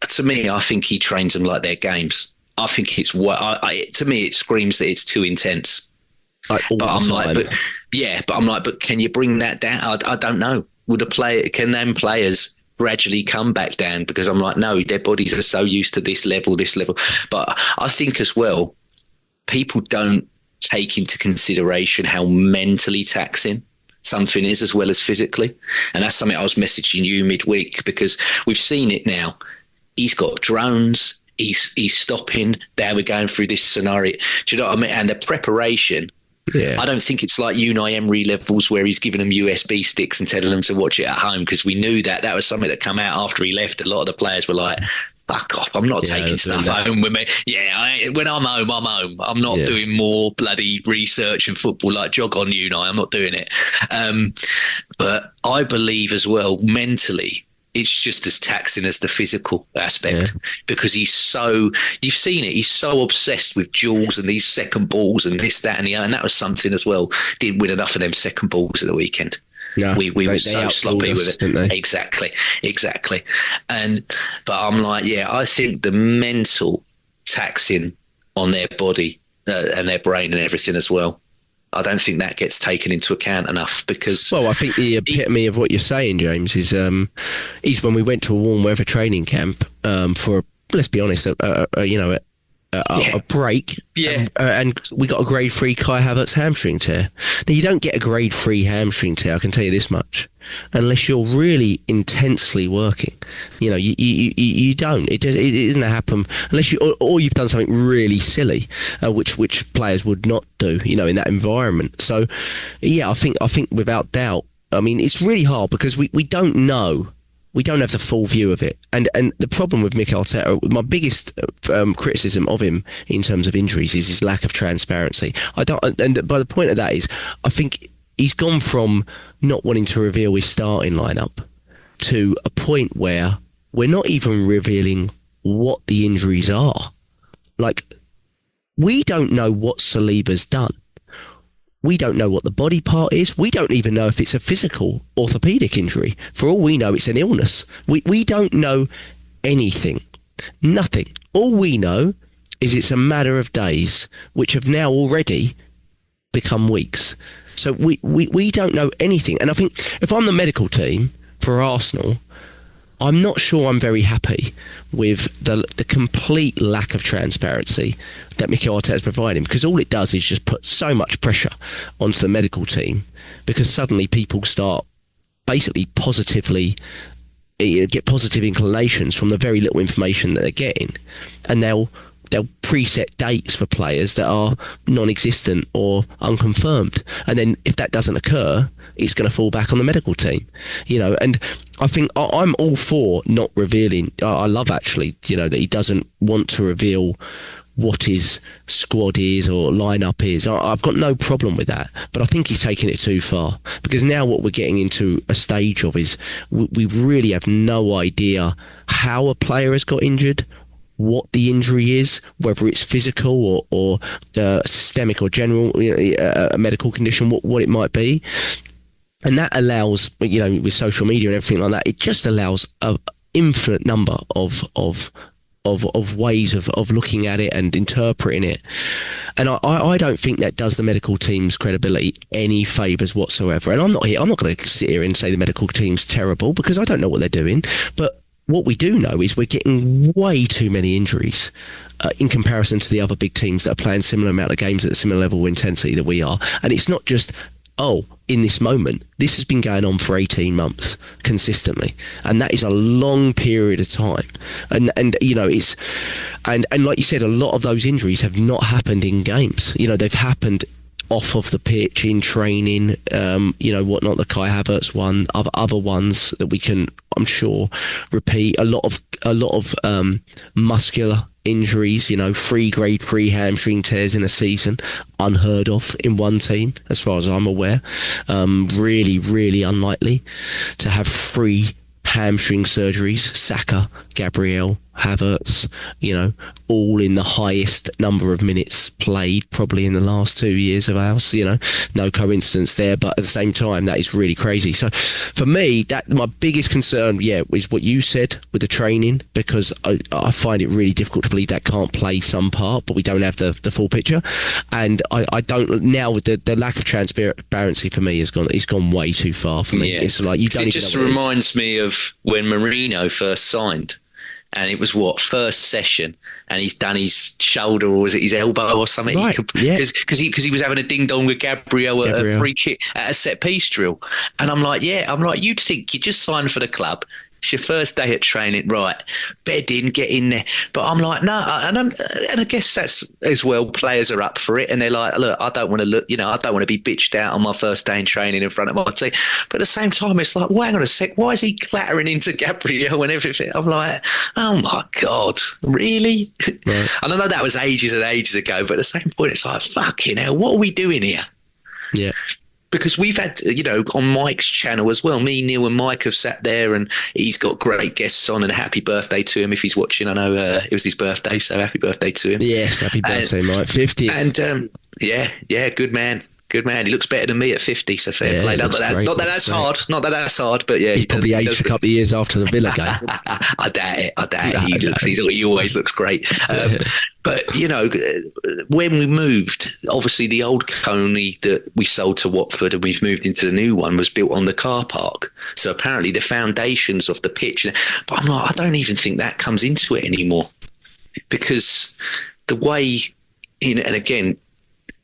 To me, I think he trains them like their games. I think it's to me, it screams that it's too intense. But I'm like, but can you bring that down? I don't know. Can them players gradually come back down? Because I'm like, no, their bodies are so used to this level. But I think as well, people don't take into consideration how mentally taxing something is as well as physically. And that's something I was messaging you midweek, because we've seen it now. He's got drones. He's stopping. Now we're going through this scenario. Do you know what I mean? And the preparation, I don't think it's like Unai Emery levels where he's giving them USB sticks and telling them to watch it at home, because we knew that was something that come out after he left. A lot of the players were like, fuck off, I'm not taking stuff home with me. When I'm home, I'm home. I'm not doing more bloody research in football like jog on Unai. I'm not doing it. But I believe as well, mentally, it's just as taxing as the physical aspect, because you've seen it, he's so obsessed with duels and these second balls and this, that and the other. And that was something as well. Didn't win enough of them second balls at the weekend. No, we were so sloppy with it. Exactly. But I'm like, I think the mental taxing on their body and their brain and everything as well, I don't think that gets taken into account enough, because... Well, I think the epitome of what you're saying, James, is when we went to a warm weather training camp for, let's be honest, a break, and we got a grade 3 Kai Havertz hamstring tear. Now, you don't get a grade 3 hamstring tear, I can tell you this much, unless you're really intensely working. You don't. It doesn't happen unless or you've done something really silly, which players would not do, in that environment. So, I think without doubt, I mean, it's really hard because we don't know. We don't have the full view of it. And the problem with Mikel Arteta, my biggest criticism of him in terms of injuries is his lack of transparency. And by the point of that is, I think he's gone from not wanting to reveal his starting lineup to a point where we're not even revealing what the injuries are. Like, we don't know what Saliba's done. We don't know what the body part is. We don't even know if it's a physical orthopedic injury. For all we know, it's an illness. We don't know anything. Nothing. All we know is it's a matter of days, which have now already become weeks. So we don't know anything. And I think if I'm the medical team for Arsenal, I'm not sure I'm very happy with the complete lack of transparency that Mikel Arteta is providing, because all it does is just put so much pressure onto the medical team, because suddenly people start basically get positive inclinations from the very little information that they're getting, and they'll preset dates for players that are non-existent or unconfirmed, and then if that doesn't occur, it's going to fall back on the medical team, and I think I'm all for not revealing. I love actually, that he doesn't want to reveal what his squad is or lineup is. I've got no problem with that, but I think he's taking it too far, because now what we're getting into a stage of is we really have no idea how a player has got injured, what the injury is, whether it's physical or systemic or general, a medical condition, what it might be. And that allows, with social media and everything like that, it just allows an infinite number of ways of looking at it and interpreting it. And I don't think that does the medical team's credibility any favours whatsoever. And I'm not going to sit here and say the medical team's terrible, because I don't know what they're doing. But what we do know is we're getting way too many injuries in comparison to the other big teams that are playing similar amount of games at a similar level of intensity that we are. And it's not just in this moment, this has been going on for 18 months consistently, and that is a long period of time. And you know, it's and like you said, a lot of those injuries have not happened in games. You know, they've happened off of the pitch in training, you know, whatnot, the Kai Havertz one, other ones that we can, I'm sure, repeat. A lot of muscular injuries, you know, 3 grade 3 hamstring tears in a season, unheard of in one team as far as I'm aware. Really, really unlikely to have 3 hamstring surgeries. Saka, Gabriel, Havertz, you know, all in the highest number of minutes played probably in the last 2 years of ours. You know, no coincidence there, but at the same time, that is really crazy. So for me, that my biggest concern, is what you said with the training, because I find it really difficult to believe that can't play some part, but we don't have the full picture. And I don't now, with the lack of transparency for me it's gone way too far for me. It's like you don't. It just reminds me of when Mourinho first signed. And it was first session, and he's done his shoulder, or was it his elbow or something? Right, because he was having a ding dong with Gabriel at a free kick at a set piece drill, and I'm like, you'd think you just signed for the club. It's your first day at training, right? Bed in, get in there. But I'm like, no, and I guess that's as well. Players are up for it, and they're like, look, I don't want to be bitched out on my first day in training in front of my team. But at the same time, it's like, well, hang on a sec, why is he clattering into Gabriel and everything? I'm like, oh my God, really? Right. And I know that was ages and ages ago, but at the same point, it's like, fucking hell, what are we doing here? Yeah. Because we've had, you know, on Mike's channel as well, me, Neil and Mike have sat there, and he's got great guests on, and happy birthday to him if he's watching. I know it was his birthday, so happy birthday to him. Yes, happy birthday, Mike. 50. And good man. Good man. He looks better than me at 50, so fair play. Not that that's hard, but yeah. He's probably aged a couple of years after the Villa game. I doubt it. He always looks great. But, you know, when we moved, obviously the old Coney that we sold to Watford and we've moved into the new one was built on the car park. So apparently the foundations of the pitch. But I'm like, I don't even think that comes into it anymore. Because the way, you know, and again,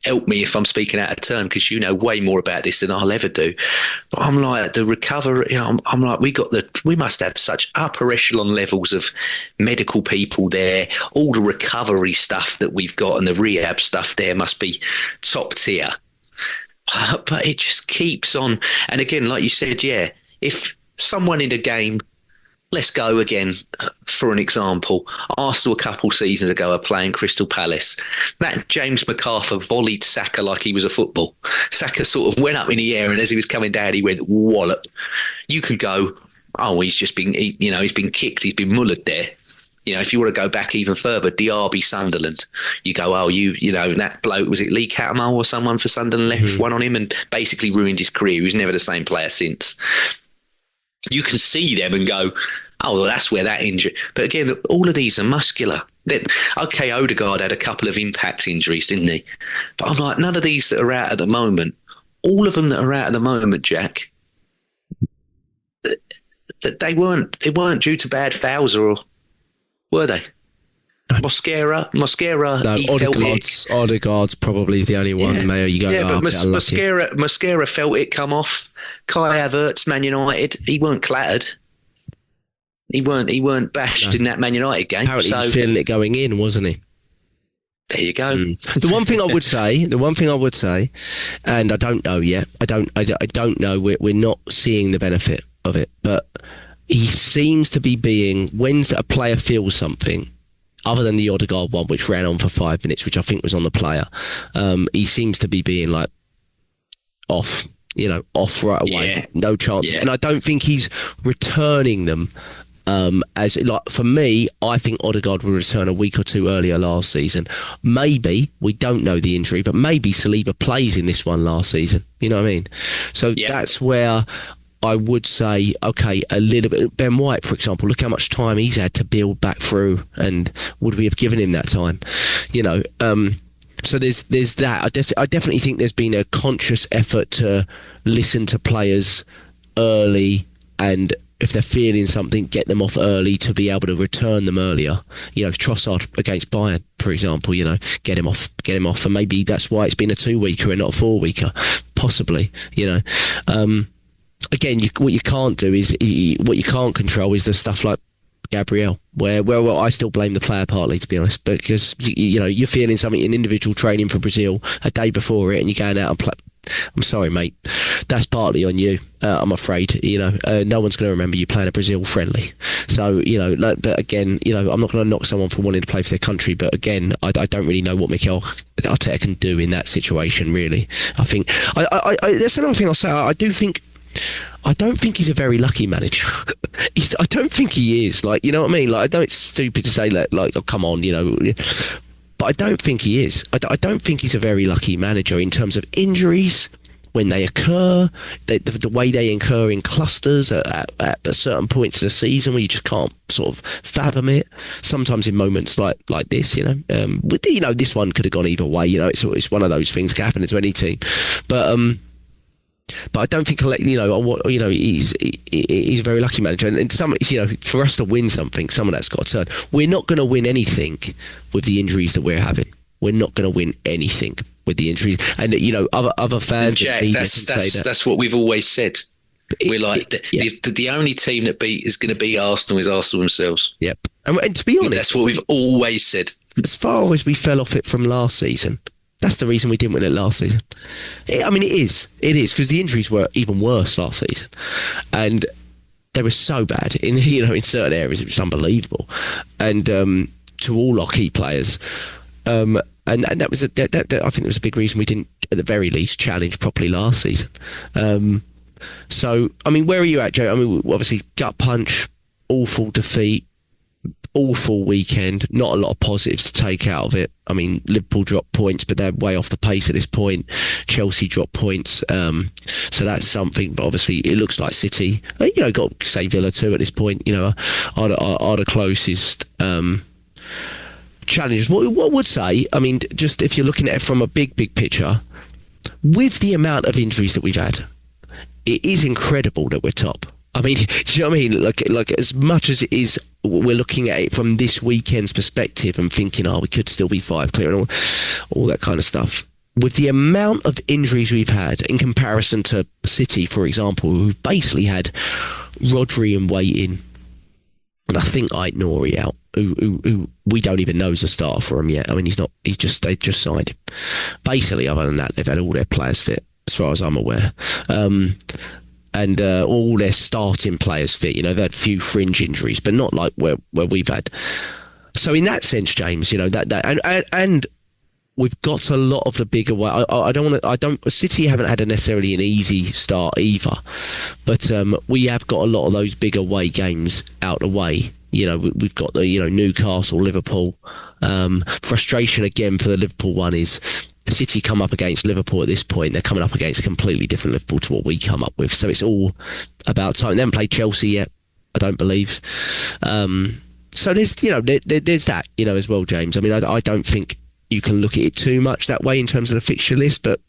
help me if I'm speaking out of turn, because you know way more about this than I'll ever do. But I'm like, the recovery, you know, I'm like, we must have such upper echelon levels of medical people there. All the recovery stuff that we've got and the rehab stuff there must be top tier. But it just keeps on. And again, like you said, if someone in a game, let's go again, for an example, Arsenal a couple seasons ago are playing Crystal Palace. That James McArthur volleyed Saka like he was a football. Saka sort of went up in the air, and as he was coming down, he went wallop. You could go, he's been kicked, he's been mullered there. You know, if you want to go back even further, Diaby Sunderland, you go, you know, that bloke, was it Lee Cattermole or someone for Sunderland left one on him and basically ruined his career. He was never the same player since. You can see them and go, oh, well, that's where that injury. But again, all of these are muscular. Okay, Odegaard had a couple of impact injuries, didn't he? But I'm like, none of these that are out at the moment, all of them that are out at the moment, Jack, they weren't due to bad fouls, or were they? Mosquera. No, Odegaard's probably the only one. Yeah. Mayo, you go. Yeah, but Mosquera felt it come off. Kai Havertz, Man United, he weren't clattered. He weren't bashed in that Man United game. Apparently, he was feeling it going in, wasn't he? There you go. The one thing I would say, and I don't know yet. I don't know. We're not seeing the benefit of it, but he seems to be being, when a player feels something, other than the Odegaard one, which ran on for 5 minutes, which I think was on the player, he seems to be being like off right away, no chances, and I don't think he's returning them. As like for me, I think Odegaard will return a week or two earlier last season. Maybe, we don't know the injury, but maybe Saliba plays in this one last season. You know what I mean? So that's where I would say, okay, a little bit. Ben White, for example, look how much time he's had to build back through, and would we have given him that time? You know, so there's that. I definitely think there's been a conscious effort to listen to players early, and if they're feeling something, get them off early to be able to return them earlier. You know, Trossard against Bayern, for example, you know, get him off. And maybe that's why it's been a 2-weeker and not a 4-weeker. possibly, again, what you can't do is, what you can't control is the stuff like Gabriel, where I still blame the player partly, to be honest, because you're feeling something in individual training for Brazil a day before it, and you're going out and play. I'm sorry, mate. That's partly on you. I'm afraid. No one's going to remember you playing a Brazil friendly. So but again, I'm not going to knock someone for wanting to play for their country. But again, I don't really know what Mikel Arteta can do in that situation. Really, I think that's another thing I'll say. I don't think he's a very lucky manager. I don't think he is. Like, you know what I mean? Like, I know it's stupid to say that. Like, oh, come on, but I don't think he is. I don't think he's a very lucky manager in terms of injuries when they occur, the way they incur in clusters at certain points of the season where you just can't sort of fathom it. Sometimes in moments like this, this one could have gone either way. It's one of those things that can happen to any team, but I don't think he's a very lucky manager, and some, for us to win something, some of that's got to turn. We're not going to win anything with the injuries that we're having. We're not going to win anything with the injuries, and other fans. And Jack, that's what we've always said. We're like the only team that is going to beat Arsenal is Arsenal themselves. Yep, and to be honest, that's what we've always said. As far as we fell off it from last season. That's the reason we didn't win it last season. It is because the injuries were even worse last season, and they were so bad in certain areas. It was unbelievable, and to all our key players, and that was I think that was a big reason we didn't, at the very least, challenge properly last season. So I mean, where are you at, Joe? I mean, obviously gut punch, awful defeat. Awful weekend, not a lot of positives to take out of it. I mean, Liverpool dropped points, but they're way off the pace at this point. Chelsea dropped points, so that's something. But obviously, it looks like City, got to say Villa too at this point. Are the closest challenges. What I would say, I mean, just if you're looking at it from a big picture, with the amount of injuries that we've had, it is incredible that we're top. I mean, do you know what I mean? Like as much as it is, we're looking at it from this weekend's perspective and thinking, we could still be 5 clear and all that kind of stuff. With the amount of injuries we've had in comparison to City, for example, who've basically had Rodri and waiting, and I think Aït-Nouri out, who we don't even know is a starter for him yet. I mean, they've just signed him. Basically, other than that, they've had all their players fit, as far as I'm aware. And all their starting players fit. They've had few fringe injuries, but not like where we've had. So in that sense, James, and we've got a lot of the bigger way. City haven't had necessarily an easy start either, but we have got a lot of those bigger way games out the way. We've got the Newcastle, Liverpool. Frustration again for the Liverpool one is City come up against Liverpool at this point. They're coming up against a completely different Liverpool to what we come up with. So it's all about time. They haven't played Chelsea yet, I don't believe. So there's there's that as well, James. I mean, I don't think you can look at it too much that way in terms of the fixture list, but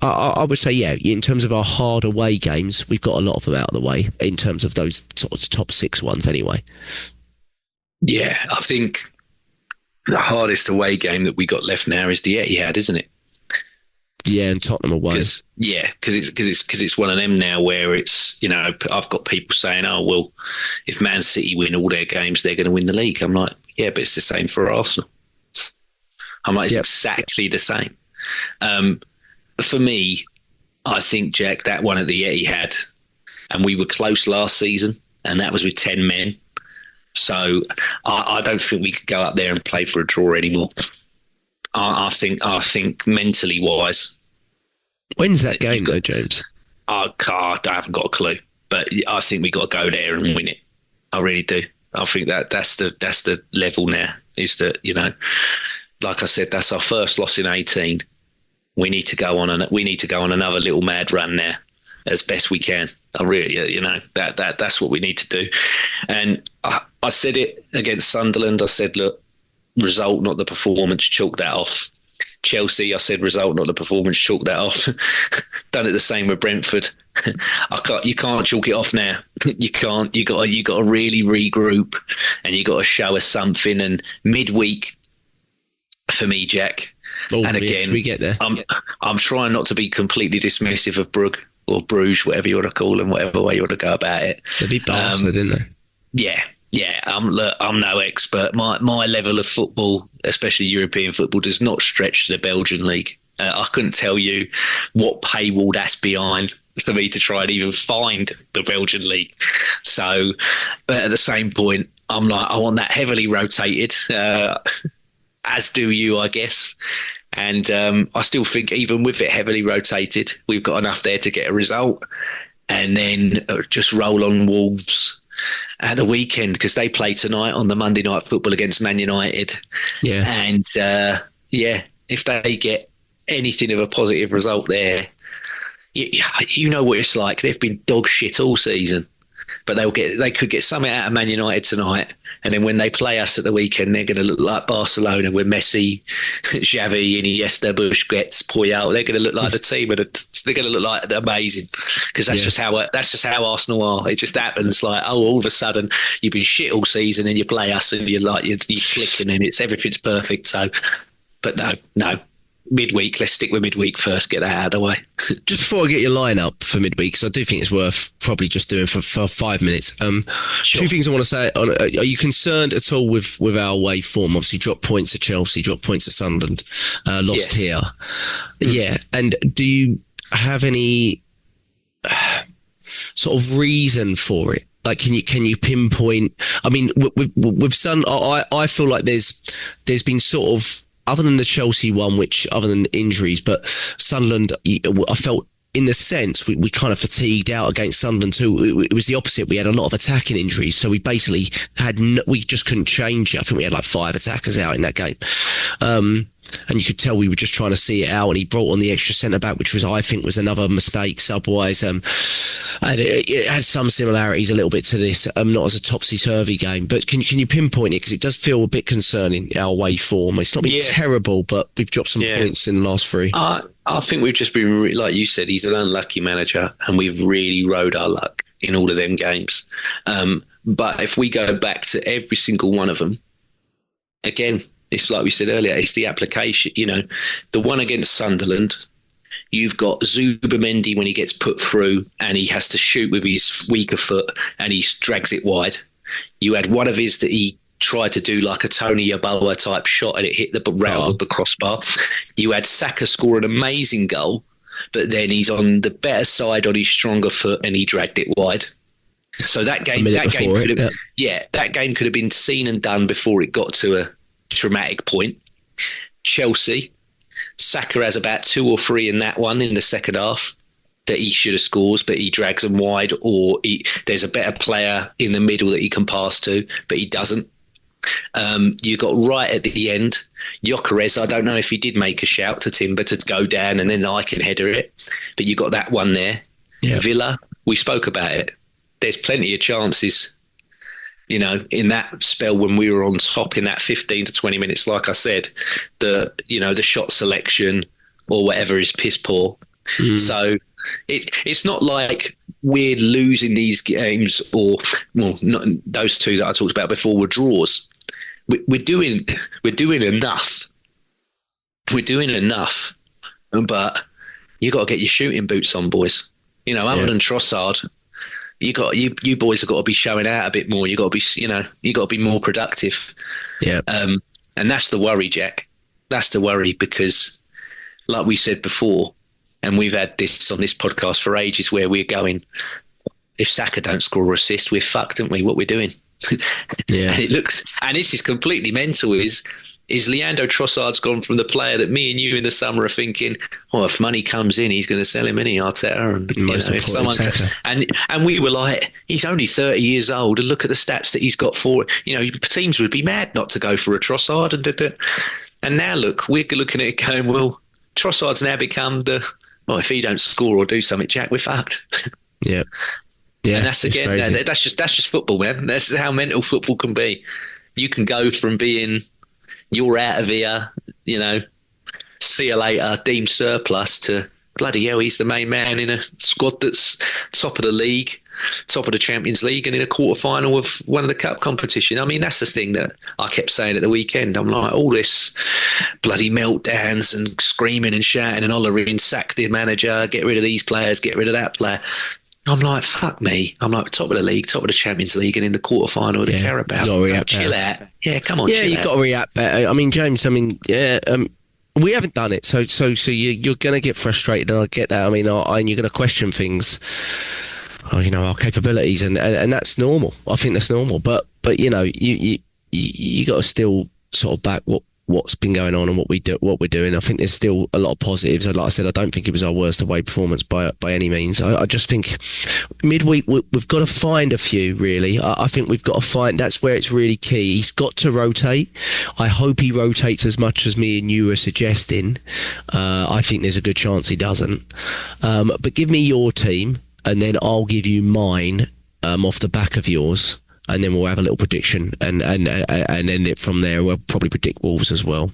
I would say in terms of our hard away games, we've got a lot of them out of the way in terms of those sort of top 6 ones anyway. Yeah, I think the hardest away game that we got left now is the Etihad, isn't it? Yeah, and Tottenham away. Because it's one of them now where it's I've got people saying, if Man City win all their games, they're going to win the league. I'm like, yeah, but it's the same for Arsenal. I'm like, it's exactly the same. For me, I think, Jack, that one at the Etihad, and we were close last season, and that was with 10 men. So I don't think we could go up there and play for a draw anymore. I think mentally wise. When's that game though, James? I haven't got a clue, but I think we got to go there and win it. I really do. I think that's the level now. Is that like I said, that's our first loss in 18. We need to go on another little mad run now, as best we can. I really, that's what we need to do. And I said it against Sunderland. I said, look, result, not the performance, chalk that off. Chelsea, I said, result, not the performance, chalk that off. Done it the same with Brentford. You can't chalk it off now. You can't. You got to really regroup, and you got to show us something. And midweek, for me, Jack, Oh, and yeah, again, we get there. I'm trying not to be completely dismissive of Brugge or Bruges, whatever you want to call them, whatever way you want to go about it. They beat Barca, didn't they? Yeah. Look, I'm no expert. My level of football, especially European football, does not stretch to the Belgian league. I couldn't tell you what paywall that's behind for me to try and even find the Belgian league. So, but at the same point, I'm like, I want that heavily rotated, as do you, I guess. And I still think even with it heavily rotated, we've got enough there to get a result. And then just roll on Wolves at the weekend, because they play tonight on the Monday Night Football against Man United. Yeah. And if they get anything of a positive result there, you know what it's like. They've been dog shit all season, but they could get something out of Man United tonight, and then when they play us at the weekend, they're going to look like Barcelona with Messi, Xavi, Iniesta, Busquets, Puyol. They're going to look like the team, and they're going to look like amazing, because that's just how Arsenal are. It just happens like, all of a sudden you've been shit all season, and you play us, and you're clicking, and everything's perfect. So, but no. Midweek, let's stick with midweek first, get that out of the way. Just before I get your line up for midweek, because I do think it's worth probably just doing for 5 minutes. Sure. Two things I want to say. Are you concerned at all with our away form? Obviously, dropped points at Chelsea, dropped points at Sunderland, lost here. Yeah, and do you have any sort of reason for it? Like, can you pinpoint? I mean, with Sun, I feel like there's been sort of, other than the Chelsea one, which other than injuries, but Sunderland, I felt in the sense we kind of fatigued out against Sunderland too. It was the opposite. We had a lot of attacking injuries, so we basically we just couldn't change it. I think we had like 5 attackers out in that game. And you could tell we were just trying to see it out, and he brought on the extra centre-back, which I think was another mistake sub-wise. And it had some similarities a little bit to this, not as a topsy-turvy game. But can you pinpoint it? Because it does feel a bit concerning, our away form. It's not been terrible, but we've dropped some points in the last 3. I think we've just been, like you said, he's an unlucky manager, and we've really rode our luck in all of them games. But if we go back to every single one of them, again, it's like we said earlier, it's the application. The one against Sunderland, you've got Zubimendi when he gets put through and he has to shoot with his weaker foot and he drags it wide. You had one of his that he tried to do like a Tony Yeboah type shot and it hit the rail of the crossbar. You had Saka score an amazing goal, but then he's on the better side on his stronger foot and he dragged it wide. So that game could have been seen and done before it got to a dramatic point. Chelsea, Saka has about 2 or 3 in that one in the second half that he should have scores, but he drags them wide, or there's a better player in the middle that he can pass to, but he doesn't. You got right at the end, Gyökeres, I don't know if he did make a shout to Timber to go down and then I can header it, but you got that one there. Villa, we spoke about it. There's plenty of chances, in that spell when we were on top in that 15 to 20 minutes, like I said, the shot selection or whatever is piss poor. So it's not like we're losing these games, or not those 2 that I talked about before were draws. We're doing enough. We're doing enough, but you got to get your shooting boots on, boys. Other than Trossard, you boys have got to be showing out a bit more. You got to be, you got to be more productive. Yeah. And that's the worry, Jack. That's the worry, because, like we said before, and we've had this on this podcast for ages, where we're going, if Saka don't score or assist, we're fucked, aren't we? What we're doing. Yeah. And this is completely mental. Is Leandro Trossard's gone from the player that me and you in the summer are thinking, if money comes in, he's going to sell him, any Arteta. And if someone and we were like, he's only 30 years old, and look at the stats that he's got for it. Teams would be mad not to go for a Trossard. And now look, we're looking at it going, well, Trossard's now become if he don't score or do something, Jack, we're fucked. Yeah. Yeah. And that's again, that's just football, man. That's how mental football can be. You can go from being, you're out of here, see you later, deemed surplus, to bloody hell, he's the main man in a squad that's top of the league, top of the Champions League, and in a quarter-final of one of the cup competition. I mean, that's the thing that I kept saying at the weekend. I'm like, all this bloody meltdowns and screaming and shouting and hollering, sack the manager, get rid of these players, get rid of that player. I'm like, fuck me. I'm like, top of the league, top of the Champions League, and in the quarter-final of the Carabao. Chill out. Yeah, come on, yeah, you've got to react better. I mean, James, we haven't done it, so you're going to get frustrated, and I get that. I mean, and you're going to question things, our capabilities, and that's normal. I think that's normal. But you got to still sort of back what's been going on and what we're doing. I think there's still a lot of positives. Like I said, I don't think it was our worst away performance by any means. I just think midweek we've got to find a few, really. I think we've got to find, that's where it's really key. He's got to rotate. I hope he rotates as much as me and you are suggesting. I think there's a good chance he doesn't. But give me your team and then I'll give you mine off the back of yours. And then we'll have a little prediction and end it from there. We'll probably predict Wolves as well.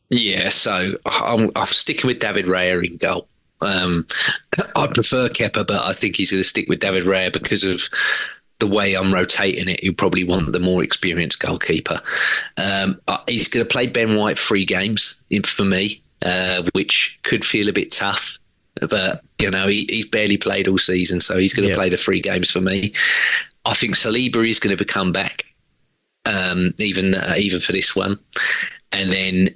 Yeah, so I'm sticking with David Raya in goal. I prefer Kepa, but I think he's going to stick with David Raya because of the way I'm rotating it. He'll probably want the more experienced goalkeeper. He's going to play Ben White 3 games for me, which could feel a bit tough. But, he's barely played all season, so he's going to play the 3 games for me. I think Saliba is going to come back, even for this one. And then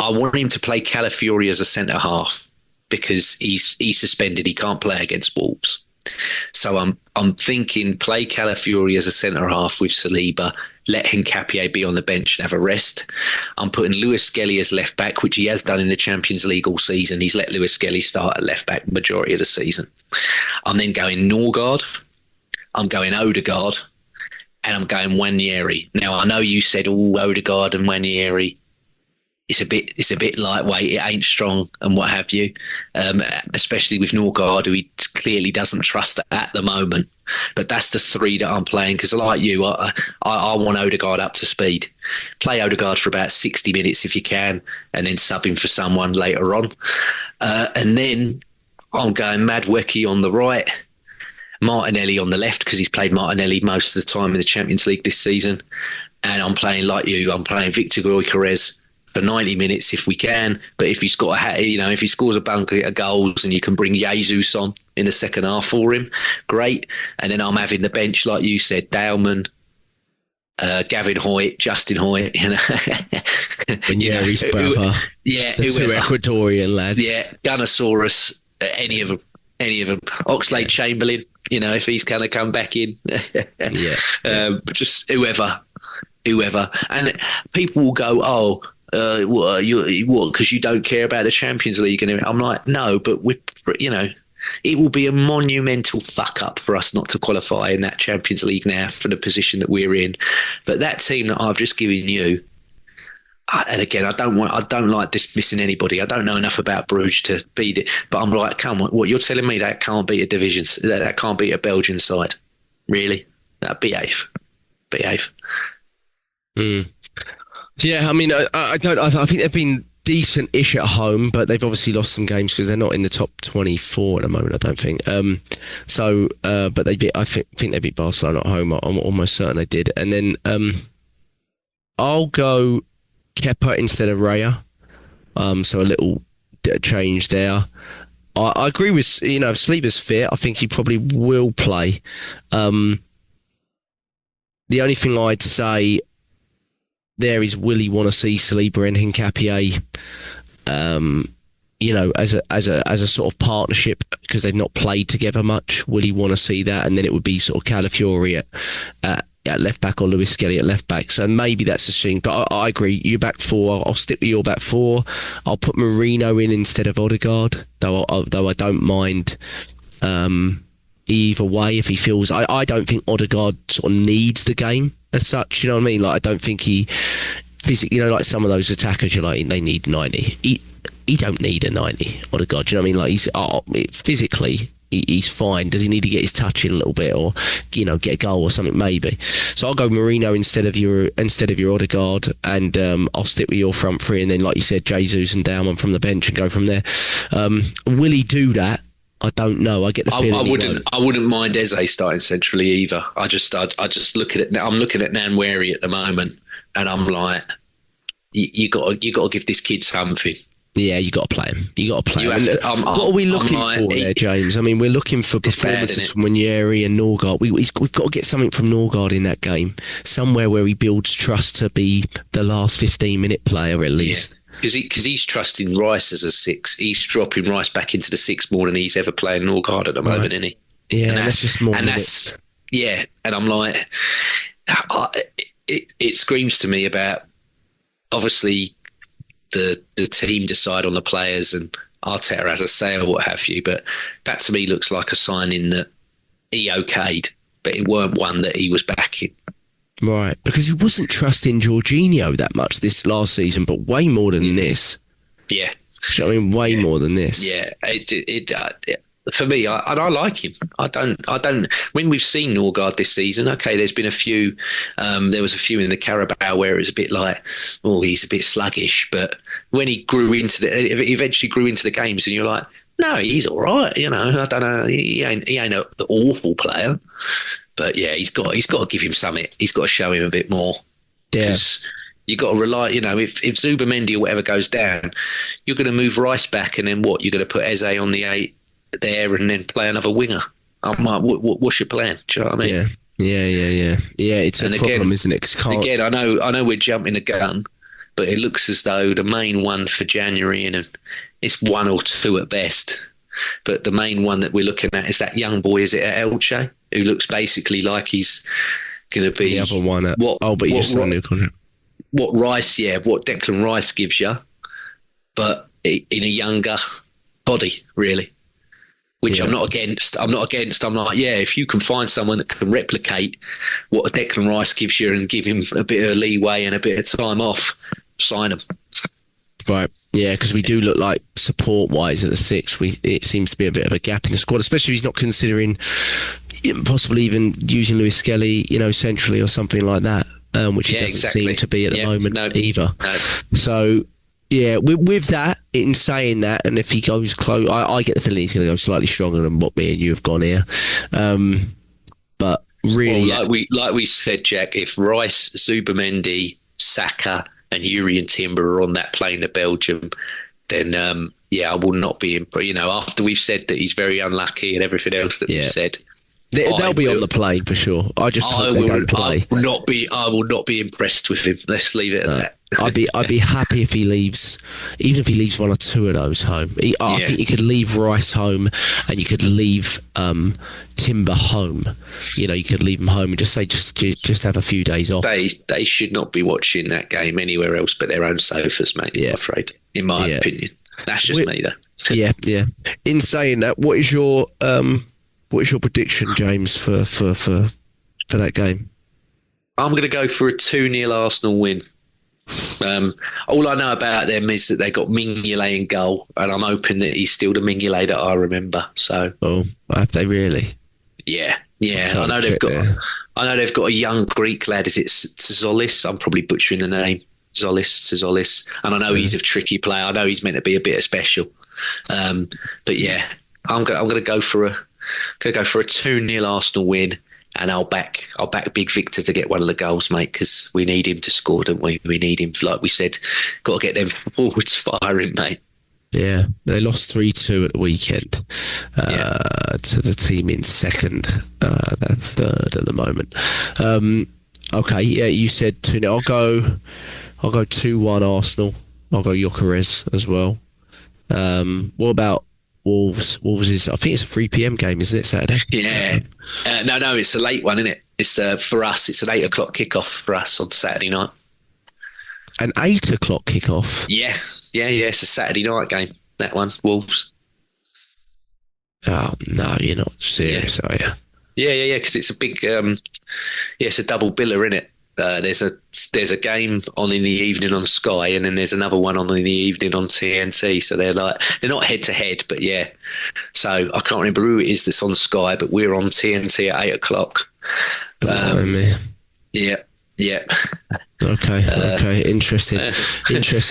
I want him to play Calafiori as a centre-half because he's suspended. He can't play against Wolves. So I'm thinking play Calafiori as a centre-half with Saliba, let Hincapié be on the bench and have a rest. I'm putting Lewis Skelly as left-back, which he has done in the Champions League all season. He's let Lewis Skelly start at left-back majority of the season. I'm then going Norgard. I'm going Odegaard, and I'm going Nwaneri. Now I know you said, Odegaard and Nwaneri. It's a bit lightweight. It ain't strong, and what have you. Especially with Norgard, who he clearly doesn't trust at the moment. But that's the 3 that I'm playing because, like you, I want Odegaard up to speed. Play Odegaard for about 60 minutes if you can, and then sub him for someone later on. And then I'm going Madueke on the right. Martinelli on the left because he's played Martinelli most of the time in the Champions League this season. And I'm playing like you. I'm playing Victor Gyökeres for 90 minutes if we can. But if he's got if he scores a bucket of goals and you can bring Jesus on in the second half for him, great. And then I'm having the bench, like you said, Dalman, Gavin Hoyt, Justin Hoyt, And his brother. Yeah. The 2 Ecuadorian lads. Yeah. Gunnosaurus, any of them. Oxlade Chamberlain, if he's going to come back in. Just whoever. And people will go, what? Because you don't care about the Champions League. And I'm like, no, but it will be a monumental fuck up for us not to qualify in that Champions League now for the position that we're in. But that team that I've just given you, and again, I don't like dismissing anybody. I don't know enough about Bruges to beat it, but I'm like, come on, what you're telling me that can't beat a division, that can't beat a Belgian side, really? Behave. Yeah, I mean, I think they've been decent-ish at home, but they've obviously lost some games because they're not in the top 24 at the moment. I don't think. But I think they beat Barcelona at home. I'm almost certain they did, and then I'll go Kepa instead of Raya. So a little change there. I agree with, if Saliba's fit, I think he probably will play. The only thing I'd say there is, will he want to see Saliba and Hincapié, as a sort of partnership because they've not played together much? Will he want to see that? And then it would be sort of Calafiori at left back or Lewis Skelly at left back. So maybe that's a thing. But I agree. You're back 4. I'll stick with your back 4. I'll put Marino in instead of Odegaard, though I don't mind either way if he feels. I don't think Odegaard sort of needs the game as such. You know what I mean? Like, I don't think he physically, like some of those attackers, you're like, they need 90. He don't need a 90, Odegaard. Do you know what I mean? Like, he's physically, he's fine. Does he need to get his touch in a little bit, or get a goal or something maybe? So I'll go Mourinho instead of your Odegaard, and I'll stick with your front three, and then like you said, Jesus and Daumann from the bench and go from there. Will he do that? I don't know. I get the feeling I wouldn't mind Eze starting centrally either. I just look at it now. I'm looking at Nwaneri at the moment, and I'm like, you got to give this kid something. Yeah, you got to play him. What are we looking for there, James? I mean, we're looking for performances from Nwaneri and Norgard. We've got to get something from Norgard in that game, somewhere where he builds trust to be the last 15-minute player at least. Because he's trusting Rice as a 6. He's dropping Rice back into the 6 more than he's ever playing Norgard at the moment, isn't he? Yeah, and that's just more. And that's and I'm like, it screams to me about obviously the team decide on the players and Arteta has a say or what have you, but that to me looks like a signing that he okayed, but it weren't one that he was backing. Right, because he wasn't trusting Jorginho that much this last season, but way more than this. Yeah. I mean, way more than this. Yeah, for me, I like him. I don't. When we've seen Norgard this season, okay, there's been a few. There was a few in the Carabao where it was a bit like, oh, he's a bit sluggish. But when he eventually grew into the games, and you're like, no, he's all right. I don't know. He ain't an awful player. But yeah, he's got to give him something. He's got to show him a bit more. Because you got to rely. If Zubimendi or whatever goes down, you're going to move Rice back, and then what? You're going to put Eze on the 8 there, and then play another winger. I'm like, what's your plan? Do you know what I mean? Yeah. It's a problem, isn't it? Again, I know we're jumping the gun, but it looks as though the main one for January, and it's 1 or 2 at best. But the main one that we're looking at is that young boy, is it at Elche, who looks basically like he's going to be the other one. But he just signed a new contract. What Declan Rice gives you, but in a younger body, really. Which I'm not against. I'm like, if you can find someone that can replicate what Declan Rice gives you and give him a bit of leeway and a bit of time off, sign him. Right. Yeah, because we do look like support-wise at the 6. It seems to be a bit of a gap in the squad, especially if he's not considering possibly even using Lewis Skelly, centrally or something like that, which he doesn't seem to be at the moment either. No. So, yeah, with that, in saying that, and if he goes close, I get the feeling he's going to go slightly stronger than what me and you have gone here. But really... Well, like we said, Jack, if Rice, Zubimendi, Saka and Yuri and Timber are on that plane to Belgium, then I will not be after we've said that he's very unlucky and everything else that we've said, they'll be on the plane for sure. I just hope they don't play. I will not be impressed with him. Let's leave it at that. I'd be happy if he leaves, even if he leaves 1 or 2 of those home. I think you could leave Rice home, and you could leave Timber home. You could leave them home and just say just have a few days off. They should not be watching that game anywhere else but their own sofas, mate. I'm afraid, in my opinion. That's just me, though. Yeah. In saying that, what is your prediction, James, for that game? I'm going to go for a 2-0 Arsenal win. All I know about them is that they got Mignolet in goal, and I'm hoping that he's still the Mignolet that I remember. So, have they really? Yeah. I know they've got a young Greek lad. Is it Zolis? I'm probably butchering the name. Zolis, and I know he's a tricky player. I know he's meant to be a bit special. But yeah, I'm going to go for a 2-0 Arsenal win. And I'll back Big Victor to get one of the goals, mate, because we need him to score, don't we? We need him, like we said, got to get them forwards firing, mate. Yeah, they lost 3-2 at the weekend to the team in second, they're third at the moment. Okay, yeah, you said 2-0. I'll go 2-1 Arsenal. I'll go Gyökeres as well. What about Wolves? Wolves is, I think it's a 3 p.m. game, isn't it, Saturday? Yeah. No, it's a late one, isn't it? It's for us. It's an 8 o'clock kickoff for us on Saturday night. An 8 o'clock kickoff? Yeah. It's a Saturday night game. That one, Wolves. Oh no, you're not serious, are you? Yeah. Because it's a big, it's a double biller, isn't it? there's a game on in the evening on Sky, and then there's another one on in the evening on TNT. So they're not head to head, but yeah. So I can't remember who it is that's on Sky, but we're on TNT at 8:00. Yeah. Okay. Interesting.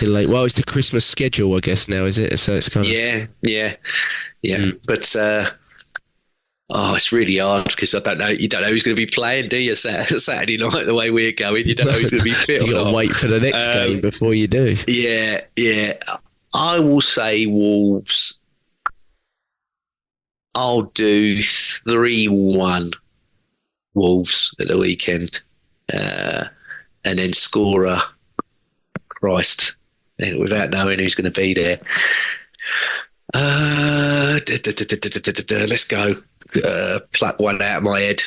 Like, well, it's the Christmas schedule, I guess now, is it? So it's kind of yeah. But it's really hard because I don't know. You don't know who's going to be playing, do you? Saturday night, the way we're going, you don't know who's going to be fit. You got to wait for the next game before you do. Yeah. I will say Wolves. I'll do 3-1 Wolves at the weekend. And then scorer, Christ, without knowing who's going to be there. Let's go. Pluck one out of my head.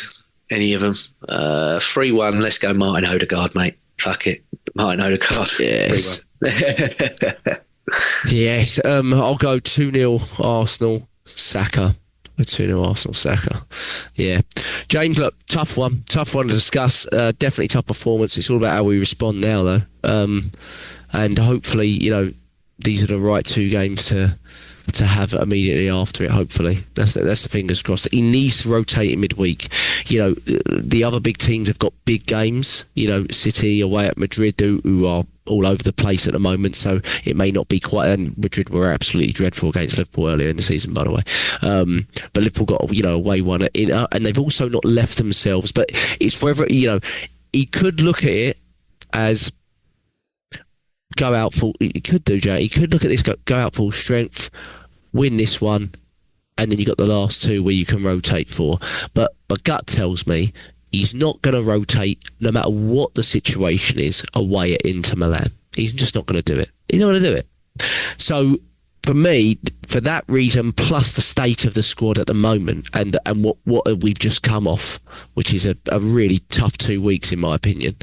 Any of them. 3-1. Let's go Martin Odegaard, mate. Fuck it. Martin Odegaard. Yes. Yes. I'll go 2-0 Arsenal. Saka. 2-0 Arsenal, Saka. Yeah. James, look, tough one to discuss. Definitely tough performance. It's all about how we respond now, though. And hopefully, these are the right two games to have immediately after it. Hopefully, that's the fingers crossed. He needs to rotate in midweek. The other big teams have got big games. City away at Madrid, who are all over the place at the moment, so it may not be quite. And Madrid were absolutely dreadful against Liverpool earlier in the season, by the way. But Liverpool got away one and they've also not left themselves. But it's whether he could look at it as go out full. He could do, Jay. He could look at this, go out full strength, win this one, and then you got the last two where you can rotate for. But my gut tells me he's not going to rotate no matter what the situation is away at Inter Milan. He's just not going to do it. He's not going to do it. So for me, for that reason, plus the state of the squad at the moment and what we've just come off, which is a really tough 2 weeks in my opinion.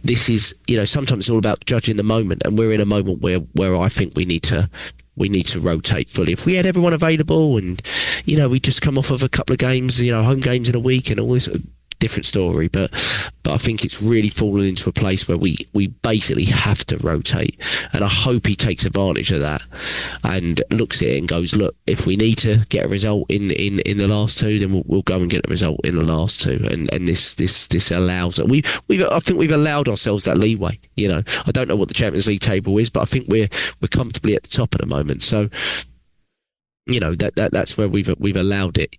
This is, sometimes it's all about judging the moment, and we're in a moment where I think we need to rotate fully. If we had everyone available and, we just come off of a couple of games, home games in a week and all this, different story. But I think it's really fallen into a place where we basically have to rotate. And I hope he takes advantage of that and looks at it and goes, look, if we need to get a result in the last two, then we'll go and get a result in the last two. And this allows it. I think we've allowed ourselves that leeway. I don't know what the Champions League table is, but I think we're comfortably at the top at the moment. So that's where we've allowed it.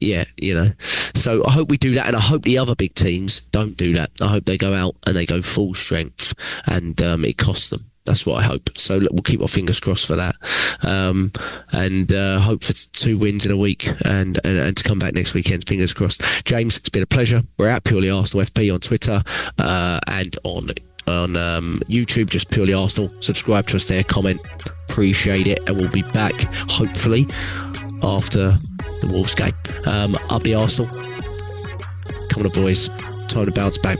So I hope we do that, and I hope the other big teams don't do that. I hope they go out and they go full strength, and it costs them. That's what I hope. So look, we'll keep our fingers crossed for that, and hope for 2 wins in a week, and to come back next weekend. Fingers crossed. James, it's been a pleasure. We're at Purely Arsenal FP on Twitter and on YouTube, just Purely Arsenal. Subscribe to us there, comment, appreciate it, and we'll be back hopefully after the Wolves game. Up the Arsenal. Come on, boys. Time to bounce back.